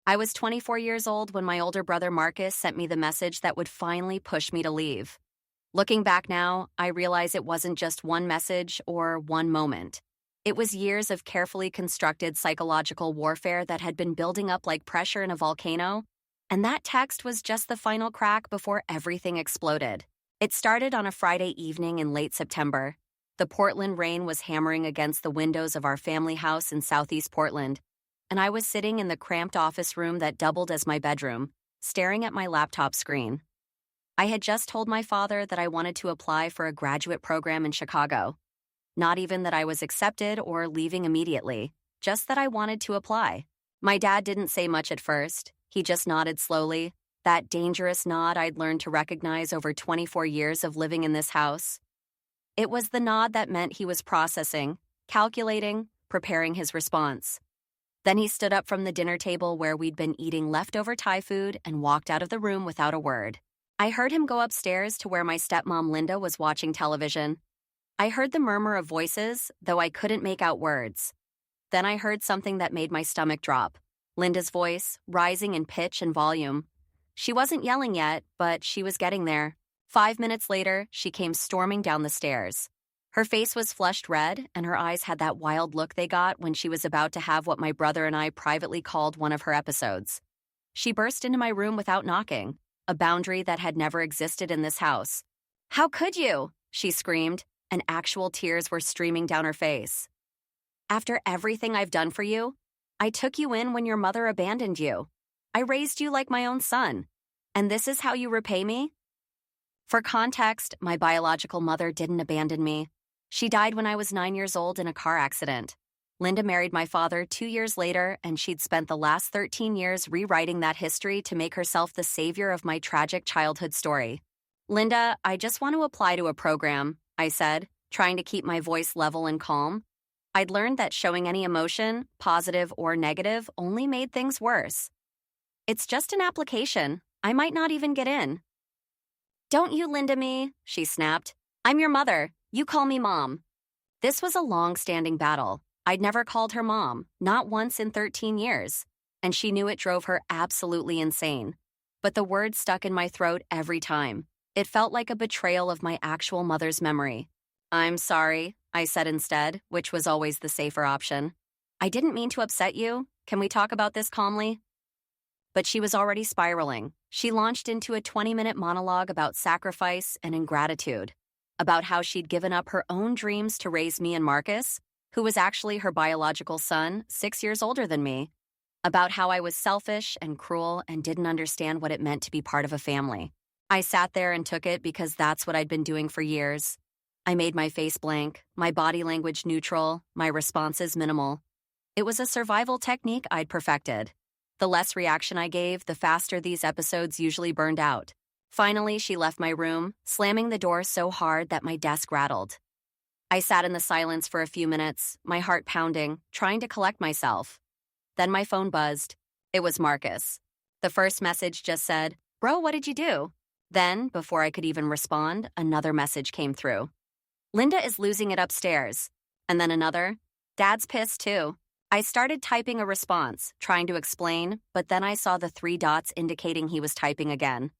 I was 24 years old when my older brother Marcus sent me the message that would finally push me to leave. Looking back now, I realize it wasn't just one message or one moment. It was years of carefully constructed psychological warfare that had been building up like pressure in a volcano, and that text was just the final crack before everything exploded. It started on a Friday evening in late September. The Portland rain was hammering against the windows of our family house in Southeast Portland, and I was sitting in the cramped office room that doubled as my bedroom, staring at my laptop screen. I had just told my father that I wanted to apply for a graduate program in Chicago. Not even that I was accepted or leaving immediately, just that I wanted to apply. My dad didn't say much at first. He just nodded slowly, that dangerous nod I'd learned to recognize over 24 years of living in this house. It was the nod that meant he was processing, calculating, preparing his response. Then he stood up from the dinner table where we'd been eating leftover Thai food and walked out of the room without a word. I heard him go upstairs to where my stepmom Linda was watching television. I heard the murmur of voices, though I couldn't make out words. Then I heard something that made my stomach drop. Linda's voice, rising in pitch and volume. She wasn't yelling yet, but she was getting there. 5 minutes later, she came storming down the stairs. Her face was flushed red, and her eyes had that wild look they got when she was about to have what my brother and I privately called one of her episodes. She burst into my room without knocking, a boundary that had never existed in this house. "How could you?" she screamed, and actual tears were streaming down her face. "After everything I've done for you, I took you in when your mother abandoned you. I raised you like my own son. And this is how you repay me?" For context, my biological mother didn't abandon me. She died when I was 9 years old in a car accident. Linda married my father 2 years later, and she'd spent the last 13 years rewriting that history to make herself the savior of my tragic childhood story. "Linda, I just want to apply to a program," I said, trying to keep my voice level and calm. I'd learned that showing any emotion, positive or negative, only made things worse. "It's just an application. I might not even get in." "Don't you Linda me," she snapped. "I'm your mother. You call me Mom." This was a long-standing battle. I'd never called her Mom, not once in 13 years, and she knew it drove her absolutely insane. But the word stuck in my throat every time. It felt like a betrayal of my actual mother's memory. "I'm sorry," I said instead, which was always the safer option. "I didn't mean to upset you. Can we talk about this calmly?" But she was already spiraling. She launched into a 20-minute monologue about sacrifice and ingratitude, about how she'd given up her own dreams to raise me and Marcus, who was actually her biological son, 6 years older than me, about how I was selfish and cruel and didn't understand what it meant to be part of a family. I sat there and took it because that's what I'd been doing for years. I made my face blank, my body language neutral, my responses minimal. It was a survival technique I'd perfected. The less reaction I gave, the faster these episodes usually burned out. Finally, she left my room, slamming the door so hard that my desk rattled. I sat in the silence for a few minutes, my heart pounding, trying to collect myself. Then my phone buzzed. It was Marcus. The first message just said, "Bro, what did you do?" Then, before I could even respond, another message came through. "Linda is losing it upstairs." And then another, "Dad's pissed too." I started typing a response, trying to explain, but then I saw the 3 dots indicating he was typing again.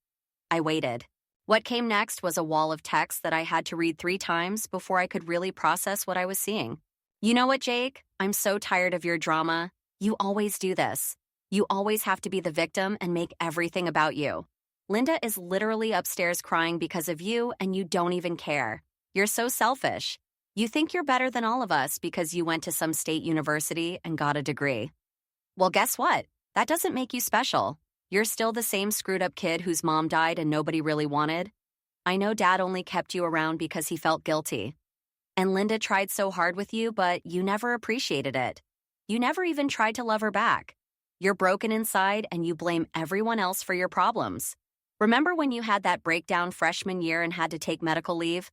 I waited. What came next was a wall of text that I had to read 3 times before I could really process what I was seeing. "You know what, Jake? I'm so tired of your drama. You always do this. You always have to be the victim and make everything about you. Linda is literally upstairs crying because of you, and you don't even care. You're so selfish. You think you're better than all of us because you went to some state university and got a degree. Well, guess what? That doesn't make you special. You're still the same screwed-up kid whose mom died and nobody really wanted. I know Dad only kept you around because he felt guilty. And Linda tried so hard with you, but you never appreciated it. You never even tried to love her back. You're broken inside and you blame everyone else for your problems. Remember when you had that breakdown freshman year and had to take medical leave?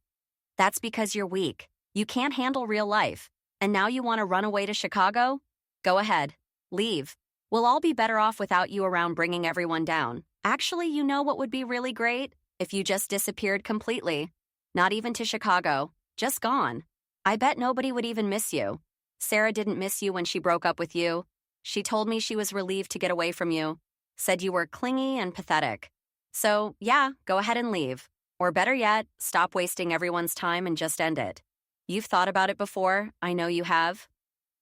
That's because you're weak. You can't handle real life. And now you want to run away to Chicago? Go ahead. Leave. We'll all be better off without you around bringing everyone down. Actually, you know what would be really great? If you just disappeared completely. Not even to Chicago. Just gone. I bet nobody would even miss you. Sarah didn't miss you when she broke up with you. She told me she was relieved to get away from you, said you were clingy and pathetic. So, yeah, go ahead and leave. Or better yet, stop wasting everyone's time and just end it. You've thought about it before, I know you have.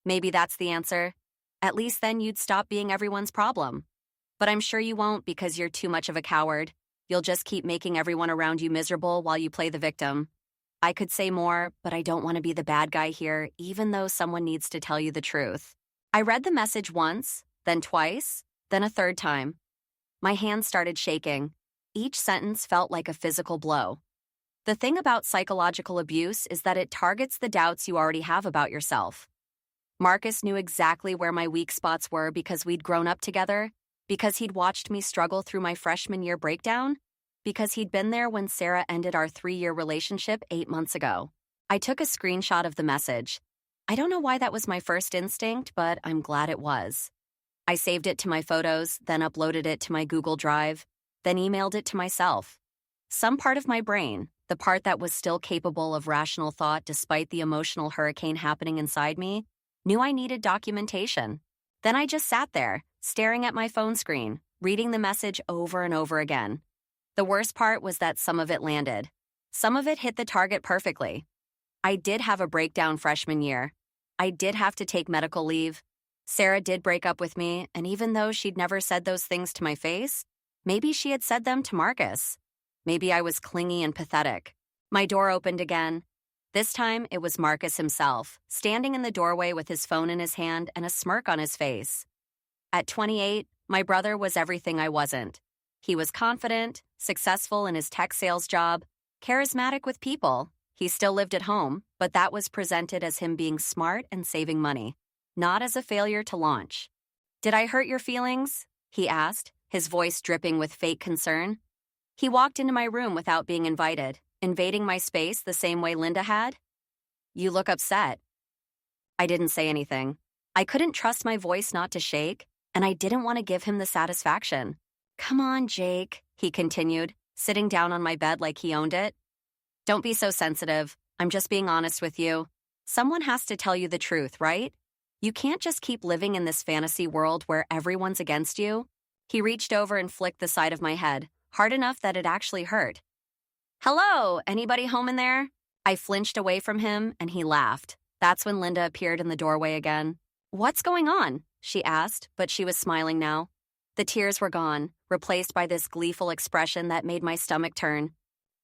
Maybe that's the answer. At least then you'd stop being everyone's problem. But I'm sure you won't because you're too much of a coward. You'll just keep making everyone around you miserable while you play the victim. I could say more, but I don't want to be the bad guy here, even though someone needs to tell you the truth. I read the message once, then twice, then a third time. My hands started shaking. Each sentence felt like a physical blow. The thing about psychological abuse is that it targets the doubts you already have about yourself. Marcus knew exactly where my weak spots were because we'd grown up together, because he'd watched me struggle through my freshman year breakdown, because he'd been there when Sarah ended our 3-year relationship 8 months ago. I took a screenshot of the message. I don't know why that was my first instinct, but I'm glad it was. I saved it to my photos, then uploaded it to my Google Drive, then emailed it to myself. Some part of my brain, the part that was still capable of rational thought despite the emotional hurricane happening inside me, knew I needed documentation. Then I just sat there, staring at my phone screen, reading the message over and over again. The worst part was that some of it landed. Some of it hit the target perfectly. I did have a breakdown freshman year. I did have to take medical leave. Sarah did break up with me, and even though she'd never said those things to my face, maybe she had said them to Marcus. Maybe I was clingy and pathetic. My door opened again. This time, it was Marcus himself, standing in the doorway with his phone in his hand and a smirk on his face. At 28, my brother was everything I wasn't. He was confident, successful in his tech sales job, charismatic with people. He still lived at home, but that was presented as him being smart and saving money, not as a failure to launch. "Did I hurt your feelings?" he asked, his voice dripping with fake concern. He walked into my room without being invited, invading my space the same way Linda had. "You look upset." I didn't say anything. I couldn't trust my voice not to shake, and I didn't want to give him the satisfaction. "Come on, Jake," he continued, sitting down on my bed like he owned it. "Don't be so sensitive. I'm just being honest with you. Someone has to tell you the truth, right? You can't just keep living in this fantasy world where everyone's against you." He reached over and flicked the side of my head, hard enough that it actually hurt. "Hello, anybody home in there?" I flinched away from him, and he laughed. That's when Linda appeared in the doorway again. "What's going on?" she asked, but she was smiling now. The tears were gone, replaced by this gleeful expression that made my stomach turn.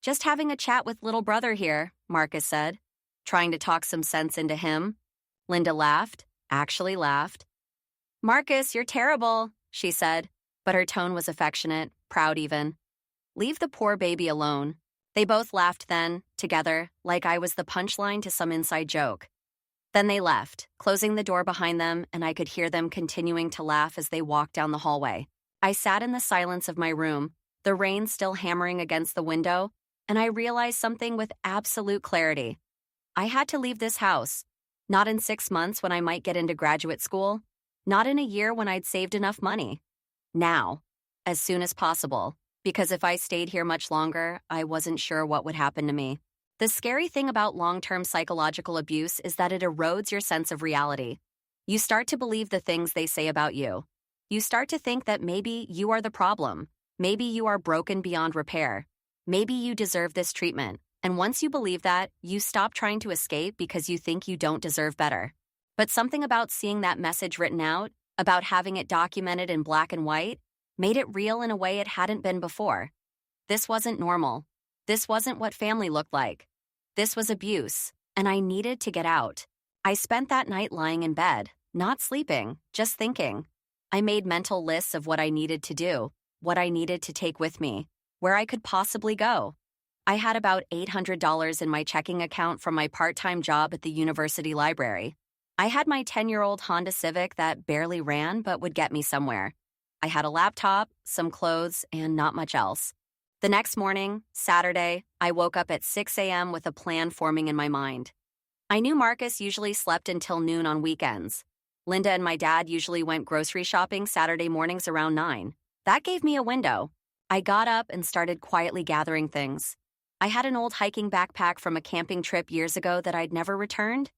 "Just having a chat with little brother here," Marcus said, trying to talk some sense into him. Linda laughed, actually laughed. "Marcus, you're terrible," she said, but her tone was affectionate, proud even. "Leave the poor baby alone." They both laughed then, together, like I was the punchline to some inside joke. Then they left, closing the door behind them, and I could hear them continuing to laugh as they walked down the hallway. I sat in the silence of my room, the rain still hammering against the window, and I realized something with absolute clarity. I had to leave this house. Not in 6 months when I might get into graduate school. Not in a year when I'd saved enough money. Now. As soon as possible. Because if I stayed here much longer, I wasn't sure what would happen to me. The scary thing about long-term psychological abuse is that it erodes your sense of reality. You start to believe the things they say about you. You start to think that maybe you are the problem. Maybe you are broken beyond repair. Maybe you deserve this treatment. And once you believe that, you stop trying to escape because you think you don't deserve better. But something about seeing that message written out, about having it documented in black and white, made it real in a way it hadn't been before. This wasn't normal. This wasn't what family looked like. This was abuse, and I needed to get out. I spent that night lying in bed, not sleeping, just thinking. I made mental lists of what I needed to do, what I needed to take with me, where I could possibly go. I had about $800 in my checking account from my part-time job at the university library. I had my 10-year-old Honda Civic that barely ran but would get me somewhere. I had a laptop, some clothes, and not much else. The next morning, Saturday, I woke up at 6 a.m. with a plan forming in my mind. I knew Marcus usually slept until noon on weekends. Linda and my dad usually went grocery shopping Saturday mornings around 9. That gave me a window. I got up and started quietly gathering things. I had an old hiking backpack from a camping trip years ago that I'd never returned.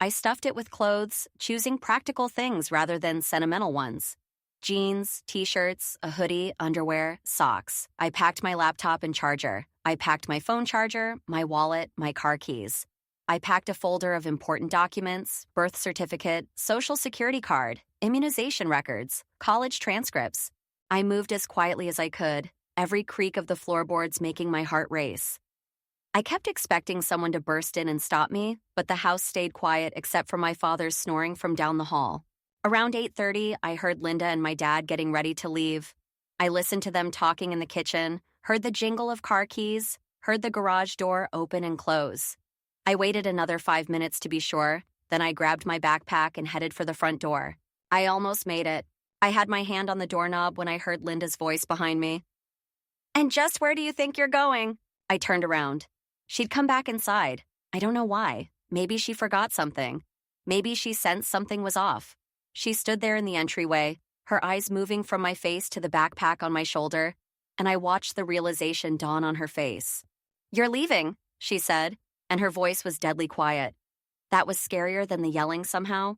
I stuffed it with clothes, choosing practical things rather than sentimental ones. Jeans, t-shirts, a hoodie, underwear, socks. I packed my laptop and charger. I packed my phone charger, my wallet, my car keys. I packed a folder of important documents, birth certificate, social security card, immunization records, college transcripts. I moved as quietly as I could, every creak of the floorboards making my heart race. I kept expecting someone to burst in and stop me, but the house stayed quiet except for my father's snoring from down the hall. Around 8:30, I heard Linda and my dad getting ready to leave. I listened to them talking in the kitchen, heard the jingle of car keys, heard the garage door open and close. I waited another 5 minutes to be sure, then I grabbed my backpack and headed for the front door. I almost made it. I had my hand on the doorknob when I heard Linda's voice behind me. "And just where do you think you're going?" I turned around. She'd come back inside. I don't know why. Maybe she forgot something. Maybe she sensed something was off. She stood there in the entryway, her eyes moving from my face to the backpack on my shoulder, and I watched the realization dawn on her face. "You're leaving," she said, and her voice was deadly quiet. That was scarier than the yelling somehow.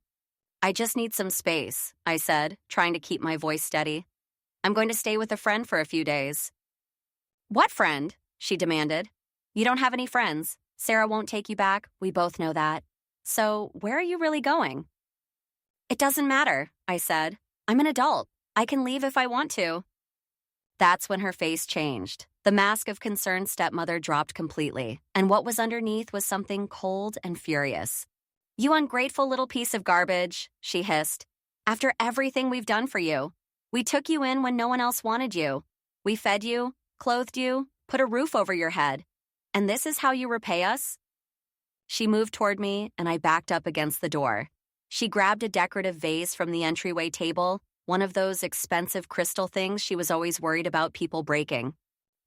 "I just need some space," I said, trying to keep my voice steady. "I'm going to stay with a friend for a few days." "What friend?" she demanded. "You don't have any friends. Sarah won't take you back. We both know that. So, where are you really going?" "It doesn't matter," I said. "I'm an adult. I can leave if I want to." That's when her face changed. The mask of concerned stepmother dropped completely, and what was underneath was something cold and furious. "You ungrateful little piece of garbage," she hissed. "After everything we've done for you. We took you in when no one else wanted you. We fed you, clothed you, put a roof over your head. And this is how you repay us?" She moved toward me, and I backed up against the door. She grabbed a decorative vase from the entryway table, one of those expensive crystal things she was always worried about people breaking.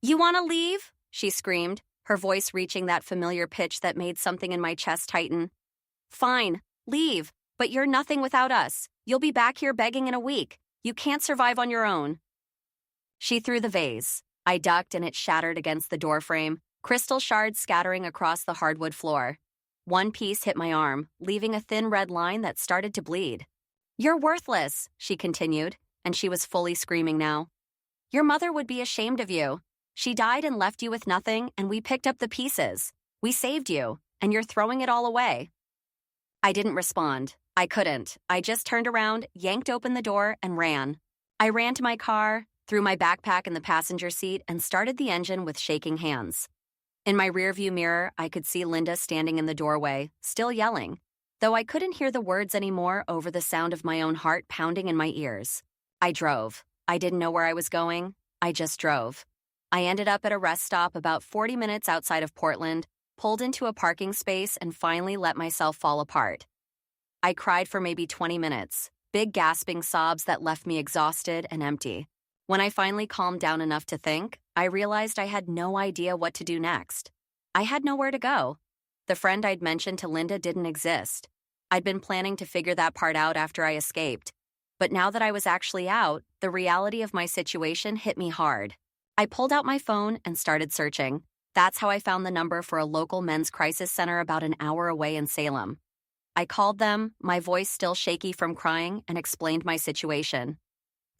"You want to leave?" she screamed, her voice reaching that familiar pitch that made something in my chest tighten. "Fine, leave, but you're nothing without us. You'll be back here begging in a week. You can't survive on your own." She threw the vase. I ducked and it shattered against the doorframe, crystal shards scattering across the hardwood floor. One piece hit my arm, leaving a thin red line that started to bleed. "You're worthless," she continued, and she was fully screaming now. "Your mother would be ashamed of you. She died and left you with nothing, and we picked up the pieces. We saved you, and you're throwing it all away." I didn't respond. I couldn't. I just turned around, yanked open the door, and ran. I ran to my car, threw my backpack in the passenger seat, and started the engine with shaking hands. In my rearview mirror, I could see Linda standing in the doorway, still yelling, though I couldn't hear the words anymore over the sound of my own heart pounding in my ears. I drove. I didn't know where I was going. I just drove. I ended up at a rest stop about 40 minutes outside of Portland, pulled into a parking space, and finally let myself fall apart. I cried for maybe 20 minutes, big gasping sobs that left me exhausted and empty. When I finally calmed down enough to think, I realized I had no idea what to do next. I had nowhere to go. The friend I'd mentioned to Linda didn't exist. I'd been planning to figure that part out after I escaped. But now that I was actually out, the reality of my situation hit me hard. I pulled out my phone and started searching. That's how I found the number for a local men's crisis center about an hour away in Salem. I called them, my voice still shaky from crying, and explained my situation.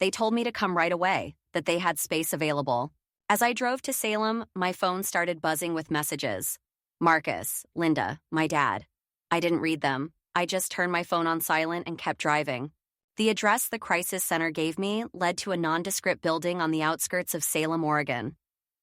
They told me to come right away, that they had space available. As I drove to Salem, my phone started buzzing with messages. Marcus, Linda, my dad. I didn't read them. I just turned my phone on silent and kept driving. The address the crisis center gave me led to a nondescript building on the outskirts of Salem, Oregon.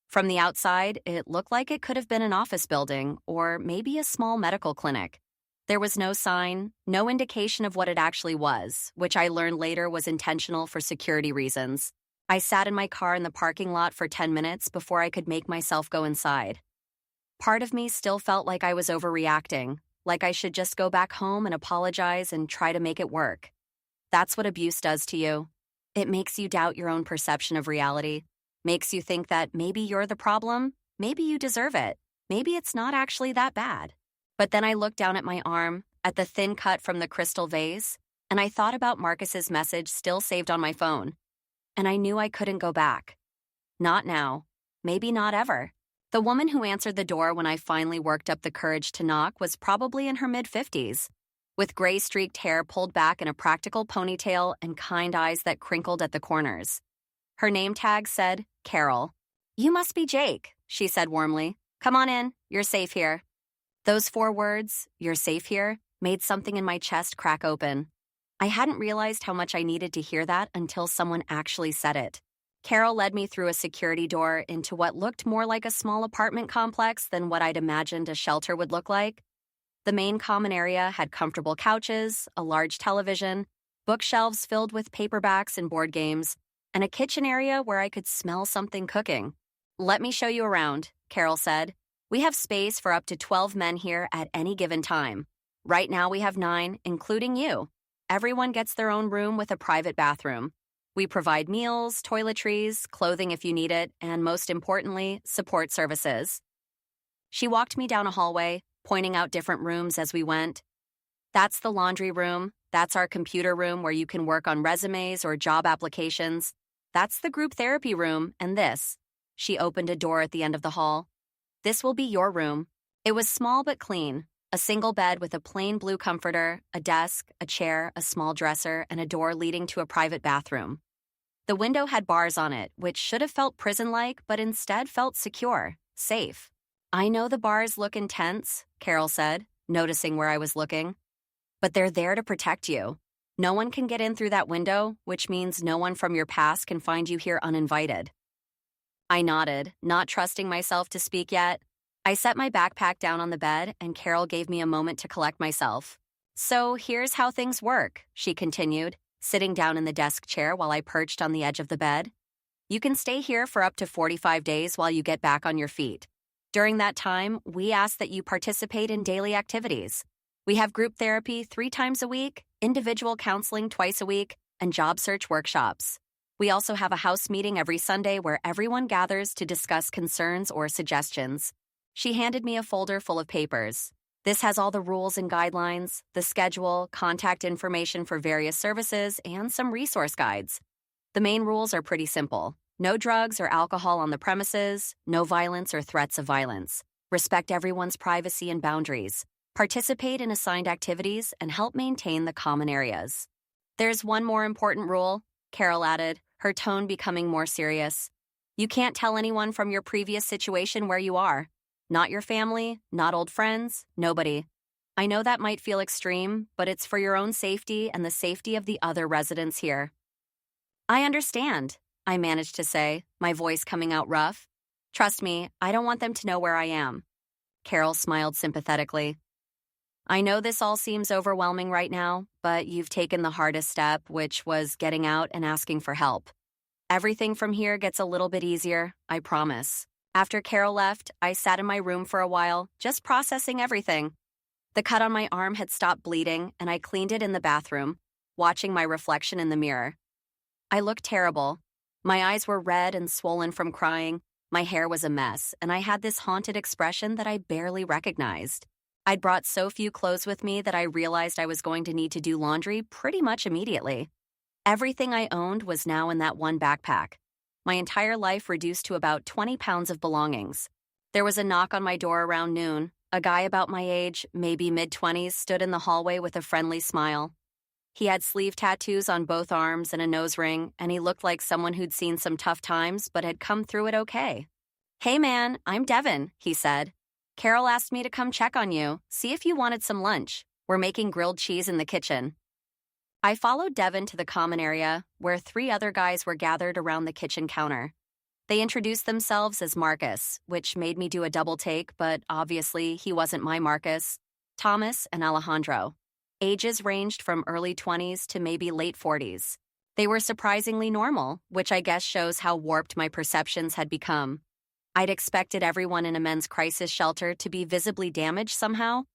From the outside, it looked like it could have been an office building or maybe a small medical clinic. There was no sign, no indication of what it actually was, which I learned later was intentional for security reasons. I sat in my car in the parking lot for 10 minutes before I could make myself go inside. Part of me still felt like I was overreacting, like I should just go back home and apologize and try to make it work. That's what abuse does to you. It makes you doubt your own perception of reality, makes you think that maybe you're the problem, maybe you deserve it, maybe it's not actually that bad. But then I looked down at my arm, at the thin cut from the crystal vase, and I thought about Marcus's message still saved on my phone. And I knew I couldn't go back. Not now. Maybe not ever. The woman who answered the door when I finally worked up the courage to knock was probably in her mid-50s. with gray streaked hair pulled back in a practical ponytail and kind eyes that crinkled at the corners. Her name tag said, Carol. "You must be Jake," she said warmly. "Come on in, you're safe here." Those 4 words, "you're safe here," made something in my chest crack open. I hadn't realized how much I needed to hear that until someone actually said it. Carol led me through a security door into what looked more like a small apartment complex than what I'd imagined a shelter would look like. The main common area had comfortable couches, a large television, bookshelves filled with paperbacks and board games, and a kitchen area where I could smell something cooking. "Let me show you around," Carol said. "We have space for up to 12 men here at any given time. Right now we have 9, including you. Everyone gets their own room with a private bathroom. We provide meals, toiletries, clothing if you need it, and most importantly, support services." She walked me down a hallway, pointing out different rooms as we went. "That's the laundry room. That's our computer room where you can work on resumes or job applications. That's the group therapy room, and this." She opened a door at the end of the hall. "This will be your room." It was small but clean. A single bed with a plain blue comforter, a desk, a chair, a small dresser, and a door leading to a private bathroom. The window had bars on it, which should have felt prison-like, but instead felt secure, safe. "I know the bars look intense," Carol said, noticing where I was looking. "But they're there to protect you. No one can get in through that window, which means no one from your past can find you here uninvited." I nodded, not trusting myself to speak yet. I set my backpack down on the bed, and Carol gave me a moment to collect myself. "So here's how things work," she continued, sitting down in the desk chair while I perched on the edge of the bed. "You can stay here for up to 45 days while you get back on your feet. During that time, we ask that you participate in daily activities. We have group therapy 3 times a week, individual counseling twice a week, and job search workshops. We also have a house meeting every Sunday where everyone gathers to discuss concerns or suggestions." She handed me a folder full of papers. "This has all the rules and guidelines, the schedule, contact information for various services, and some resource guides. The main rules are pretty simple. No drugs or alcohol on the premises, no violence or threats of violence. Respect everyone's privacy and boundaries. Participate in assigned activities and help maintain the common areas." "There's one more important rule," Carol added, her tone becoming more serious. "You can't tell anyone from your previous situation where you are. Not your family, not old friends, nobody. I know that might feel extreme, but it's for your own safety and the safety of the other residents here." "I understand," I managed to say, my voice coming out rough. "Trust me, I don't want them to know where I am." Carol smiled sympathetically. "I know this all seems overwhelming right now, but you've taken the hardest step, which was getting out and asking for help. Everything from here gets a little bit easier, I promise." After Carol left, I sat in my room for a while, just processing everything. The cut on my arm had stopped bleeding, and I cleaned it in the bathroom, watching my reflection in the mirror. I looked terrible. My eyes were red and swollen from crying, my hair was a mess, and I had this haunted expression that I barely recognized. I'd brought so few clothes with me that I realized I was going to need to do laundry pretty much immediately. Everything I owned was now in that one backpack. My entire life reduced to about 20 pounds of belongings. There was a knock on my door around noon. A guy about my age, maybe mid-20s, stood in the hallway with a friendly smile. He had sleeve tattoos on both arms and a nose ring, and he looked like someone who'd seen some tough times but had come through it okay. "Hey man, I'm Devin," he said. "Carol asked me to come check on you, see if you wanted some lunch. We're making grilled cheese in the kitchen." I followed Devin to the common area, where 3 other guys were gathered around the kitchen counter. They introduced themselves as Marcus, which made me do a double take, but obviously he wasn't my Marcus. Thomas and Alejandro. Ages ranged from early 20s to maybe late 40s. They were surprisingly normal, which I guess shows how warped my perceptions had become. I'd expected everyone in a men's crisis shelter to be visibly damaged somehow,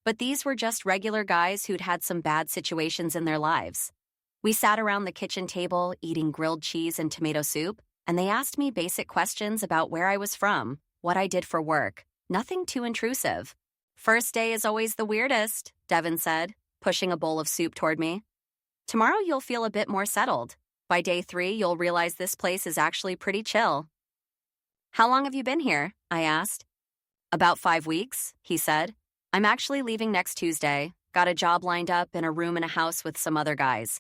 but these were just regular guys who'd had some bad situations in their lives. We sat around the kitchen table eating grilled cheese and tomato soup, and they asked me basic questions about where I was from, what I did for work. Nothing too intrusive. "First day is always the weirdest," Devin said, pushing a bowl of soup toward me. "Tomorrow you'll feel a bit more settled. By day 3, you'll realize this place is actually pretty chill." "How long have you been here?" I asked. "About 5 weeks," he said. "I'm actually leaving next Tuesday, got a job lined up in a room in a house with some other guys.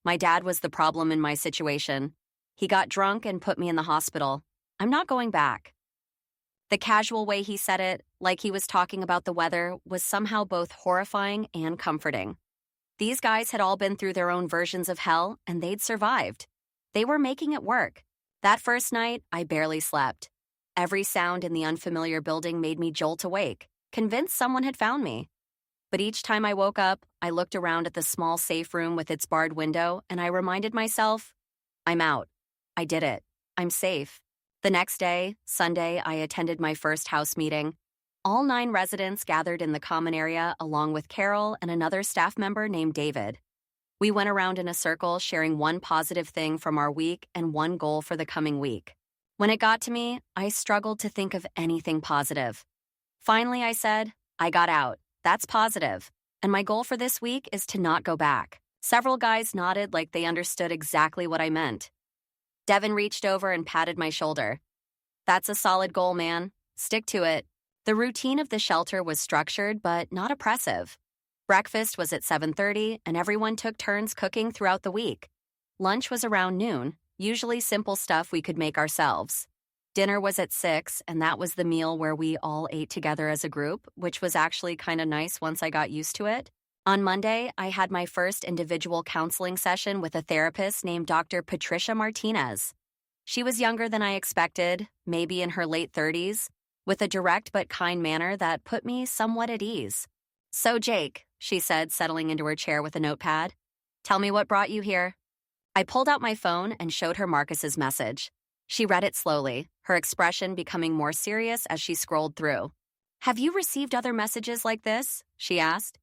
My dad was the problem in my situation. He got drunk and put me in the hospital. I'm not going back. The casual way he said it, like he was talking about the weather, was somehow both horrifying and comforting. These guys had all been through their own versions of hell, and they'd survived. They were making it work. That first night, I barely slept. Every sound in the unfamiliar building made me jolt awake, convinced someone had found me. But each time I woke up, I looked around at the small safe room with its barred window, and I reminded myself, I'm out. I did it. I'm safe. The next day, Sunday, I attended my first house meeting. All 9 residents gathered in the common area along with Carol and another staff member named David. We went around in a circle sharing one positive thing from our week and one goal for the coming week. When it got to me, I struggled to think of anything positive. Finally, I said, I got out. That's positive. And my goal for this week is to not go back. Several guys nodded like they understood exactly what I meant. Devin reached over and patted my shoulder. That's a solid goal, man. Stick to it. The routine of the shelter was structured but not oppressive. Breakfast was at 7:30, and everyone took turns cooking throughout the week. Lunch was around noon, usually simple stuff we could make ourselves. Dinner was at 6, and that was the meal where we all ate together as a group, which was actually kind of nice once I got used to it. On Monday, I had my first individual counseling session with a therapist named Dr. Patricia Martinez. She was younger than I expected, maybe in her late 30s, with a direct but kind manner that put me somewhat at ease. So, Jake, she said, settling into her chair with a notepad, tell me what brought you here. I pulled out my phone and showed her Marcus's message. She read it slowly, her expression becoming more serious as she scrolled through. Have you received other messages like this? She asked.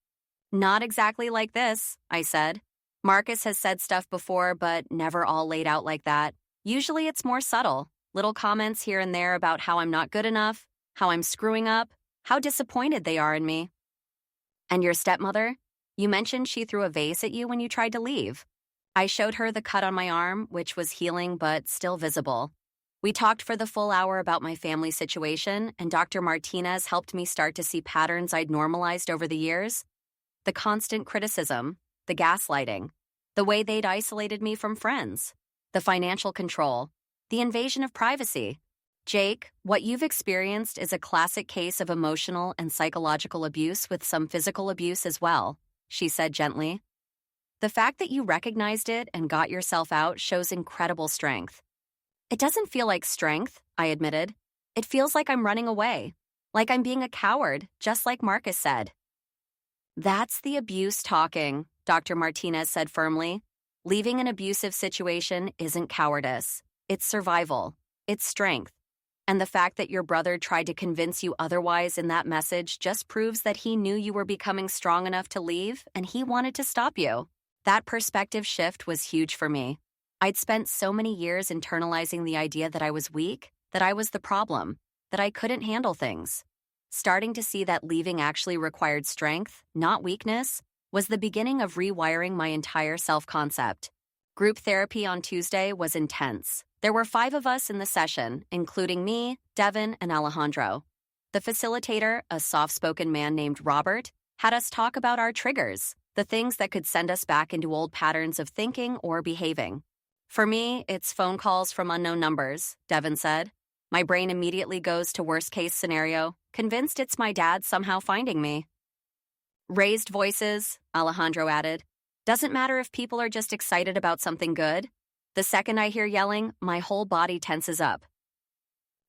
Not exactly like this, I said. Marcus has said stuff before, but never all laid out like that. Usually it's more subtle, little comments here and there about how I'm not good enough, how I'm screwing up, how disappointed they are in me. And your stepmother? You mentioned she threw a vase at you when you tried to leave. I showed her the cut on my arm, which was healing but still visible. We talked for the full hour about my family situation, and Dr. Martinez helped me start to see patterns I'd normalized over the years. The constant criticism, the gaslighting, the way they'd isolated me from friends, the financial control, the invasion of privacy. Jake, what you've experienced is a classic case of emotional and psychological abuse with some physical abuse as well, she said gently. The fact that you recognized it and got yourself out shows incredible strength. It doesn't feel like strength, I admitted. It feels like I'm running away, like I'm being a coward, just like Marcus said. That's the abuse talking, Dr. Martinez said firmly. Leaving an abusive situation isn't cowardice. It's survival. It's strength. And the fact that your brother tried to convince you otherwise in that message just proves that he knew you were becoming strong enough to leave and he wanted to stop you. That perspective shift was huge for me. I'd spent so many years internalizing the idea that I was weak, that I was the problem, that I couldn't handle things. Starting to see that leaving actually required strength, not weakness, was the beginning of rewiring my entire self-concept. Group therapy on Tuesday was intense. There were 5 of us in the session, including me, Devin, and Alejandro. The facilitator, a soft-spoken man named Robert, had us talk about our triggers, the things that could send us back into old patterns of thinking or behaving. For me, it's phone calls from unknown numbers, Devin said. My brain immediately goes to worst-case scenario, convinced it's my dad somehow finding me. Raised voices, Alejandro added. Doesn't matter if people are just excited about something good. The second I hear yelling, my whole body tenses up.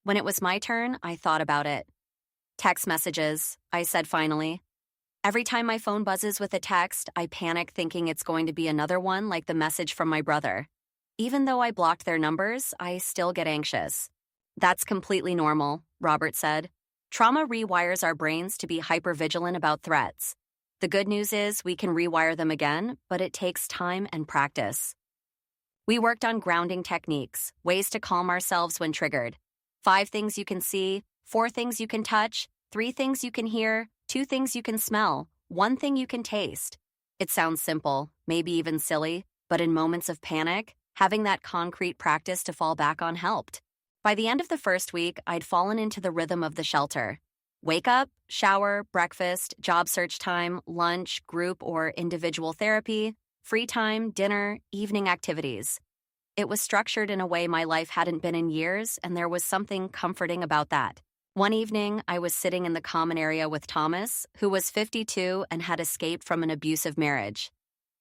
When it was my turn, I thought about it. Text messages, I said finally. Every time my phone buzzes with a text, I panic thinking it's going to be another one like the message from my brother. Even though I blocked their numbers, I still get anxious. That's completely normal, Robert said. Trauma rewires our brains to be hypervigilant about threats. The good news is we can rewire them again, but it takes time and practice. We worked on grounding techniques, ways to calm ourselves when triggered. 5 things you can see, 4 things you can touch, 3 things you can hear, 2 things you can smell, 1 thing you can taste. It sounds simple, maybe even silly, but in moments of panic, having that concrete practice to fall back on helped. By the end of the first week, I'd fallen into the rhythm of the shelter. Wake up, shower, breakfast, job search time, lunch, group or individual therapy, free time, dinner, evening activities. It was structured in a way my life hadn't been in years, and there was something comforting about that. One evening, I was sitting in the common area with Thomas, who was 52 and had escaped from an abusive marriage.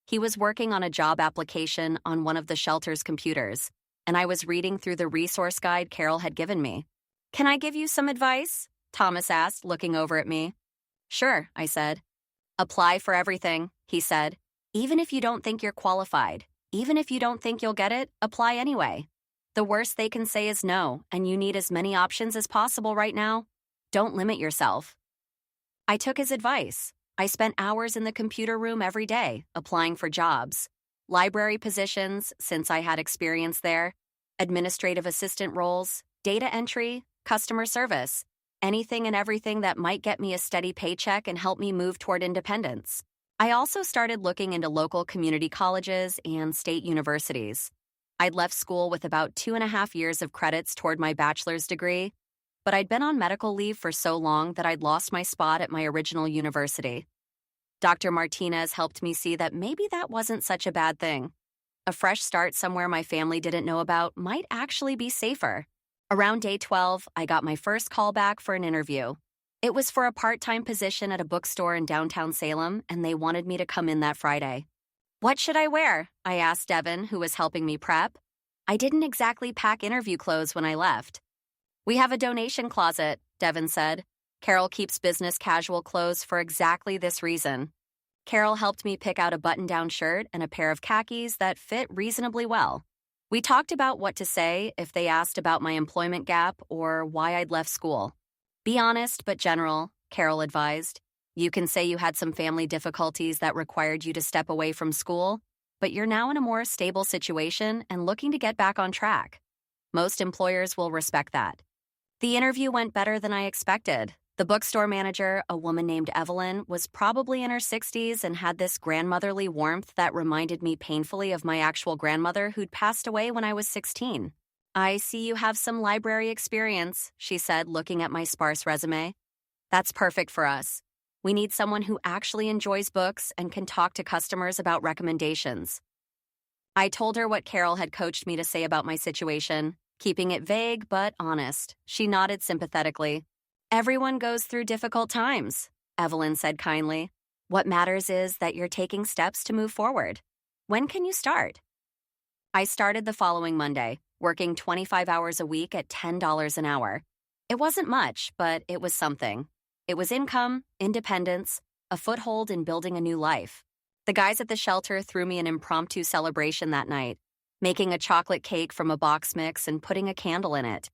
He was working on a job application on one of the shelter's computers, and I was reading through the resource guide Carol had given me. "Can I give you some advice?" Thomas asked, looking over at me. "Sure," I said. "Apply for everything," he said. "Even if you don't think you're qualified, even if you don't think you'll get it, apply anyway. The worst they can say is no, and you need as many options as possible right now. Don't limit yourself." I took his advice. I spent hours in the computer room every day, applying for jobs. Library positions, since I had experience there, administrative assistant roles, data entry, customer service, anything and everything that might get me a steady paycheck and help me move toward independence. I also started looking into local community colleges and state universities. I'd left school with about 2.5 years of credits toward my bachelor's degree, but I'd been on medical leave for so long that I'd lost my spot at my original university. Dr. Martinez helped me see that maybe that wasn't such a bad thing. A fresh start somewhere my family didn't know about might actually be safer. Around day 12, I got my first call back for an interview. It was for a part-time position at a bookstore in downtown Salem, and they wanted me to come in that Friday. "What should I wear?" I asked Devin, who was helping me prep. I didn't exactly pack interview clothes when I left. "We have a donation closet," Devin said. "Carol keeps business casual clothes for exactly this reason." Carol helped me pick out a button-down shirt and a pair of khakis that fit reasonably well. We talked about what to say if they asked about my employment gap or why I'd left school. "Be honest but general," Carol advised. "You can say you had some family difficulties that required you to step away from school, but you're now in a more stable situation and looking to get back on track. Most employers will respect that." The interview went better than I expected. The bookstore manager, a woman named Evelyn, was probably in her 60s and had this grandmotherly warmth that reminded me painfully of my actual grandmother who'd passed away when I was 16. "I see you have some library experience," she said, looking at my sparse resume. "That's perfect for us. We need someone who actually enjoys books and can talk to customers about recommendations." I told her what Carol had coached me to say about my situation, keeping it vague but honest. She nodded sympathetically. "Everyone goes through difficult times," Evelyn said kindly. "What matters is that you're taking steps to move forward. When can you start?" I started the following Monday, working 25 hours a week at $10 an hour. It wasn't much, but it was something. It was income, independence, a foothold in building a new life. The guys at the shelter threw me an impromptu celebration that night, making a chocolate cake from a box mix and putting a candle in it.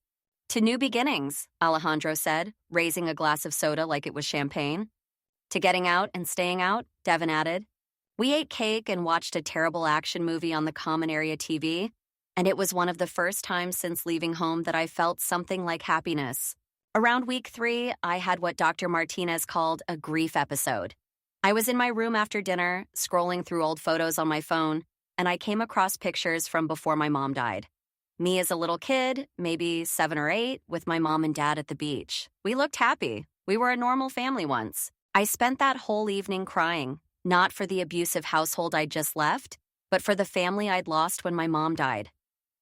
"To new beginnings," Alejandro said, raising a glass of soda like it was champagne. "To getting out and staying out," Devin added. We ate cake and watched a terrible action movie on the common area TV, and it was one of the first times since leaving home that I felt something like happiness. Around week 3, I had what Dr. Martinez called a grief episode. I was in my room after dinner, scrolling through old photos on my phone, and I came across pictures from before my mom died. Me as a little kid, maybe 7 or 8, with my mom and dad at the beach. We looked happy. We were a normal family once. I spent that whole evening crying, not for the abusive household I'd just left, but for the family I'd lost when my mom died.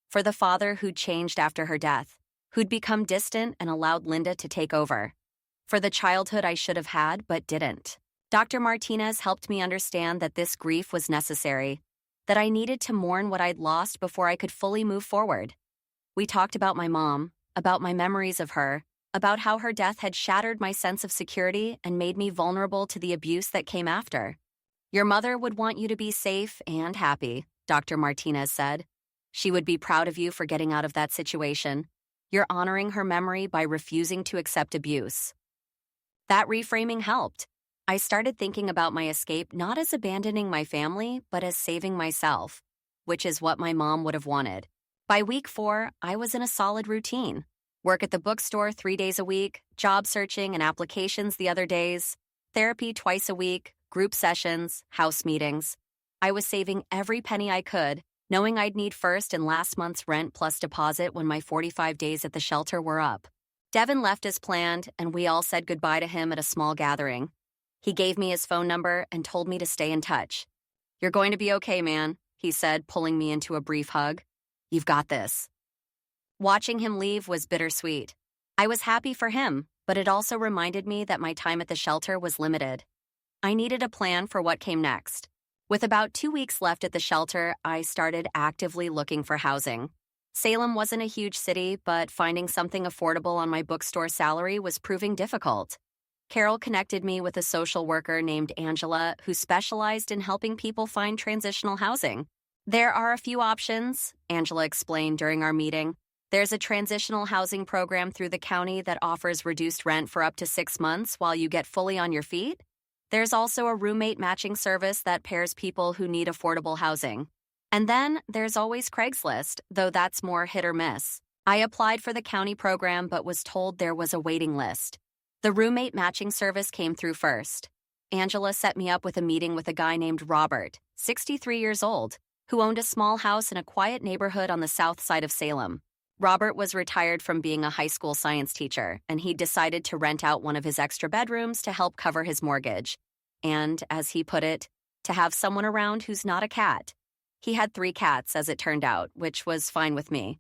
For the father who'd changed after her death, who'd become distant and allowed Linda to take over. For the childhood I should have had but didn't. Dr. Martinez helped me understand that this grief was necessary, that I needed to mourn what I'd lost before I could fully move forward. We talked about my mom, about my memories of her, about how her death had shattered my sense of security and made me vulnerable to the abuse that came after. "Your mother would want you to be safe and happy," Dr. Martinez said. "She would be proud of you for getting out of that situation. You're honoring her memory by refusing to accept abuse." That reframing helped. I started thinking about my escape not as abandoning my family, but as saving myself, which is what my mom would have wanted. By week 4, I was in a solid routine. Work at the bookstore 3 days a week, job searching and applications the other days, therapy twice a week, group sessions, house meetings. I was saving every penny I could, knowing I'd need first and last month's rent plus deposit when my 45 days at the shelter were up. Devin left as planned, and we all said goodbye to him at a small gathering. He gave me his phone number and told me to stay in touch. "You're going to be okay, man," he said, pulling me into a brief hug. "You've got this." Watching him leave was bittersweet. I was happy for him, but it also reminded me that my time at the shelter was limited. I needed a plan for what came next. With about 2 weeks left at the shelter, I started actively looking for housing. Salem wasn't a huge city, but finding something affordable on my bookstore salary was proving difficult. Carol connected me with a social worker named Angela who specialized in helping people find transitional housing. "There are a few options," Angela explained during our meeting. "There's a transitional housing program through the county that offers reduced rent for up to 6 months while you get fully on your feet. There's also a roommate matching service that pairs people who need affordable housing. And then there's always Craigslist, though that's more hit or miss." I applied for the county program but was told there was a waiting list. The roommate matching service came through first. Angela set me up with a meeting with a guy named Robert, 63 years old, who owned a small house in a quiet neighborhood on the south side of Salem. Robert was retired from being a high school science teacher, and he decided to rent out one of his extra bedrooms to help cover his mortgage. And, as he put it, to have someone around who's not a cat. He had 3 cats, as it turned out, which was fine with me.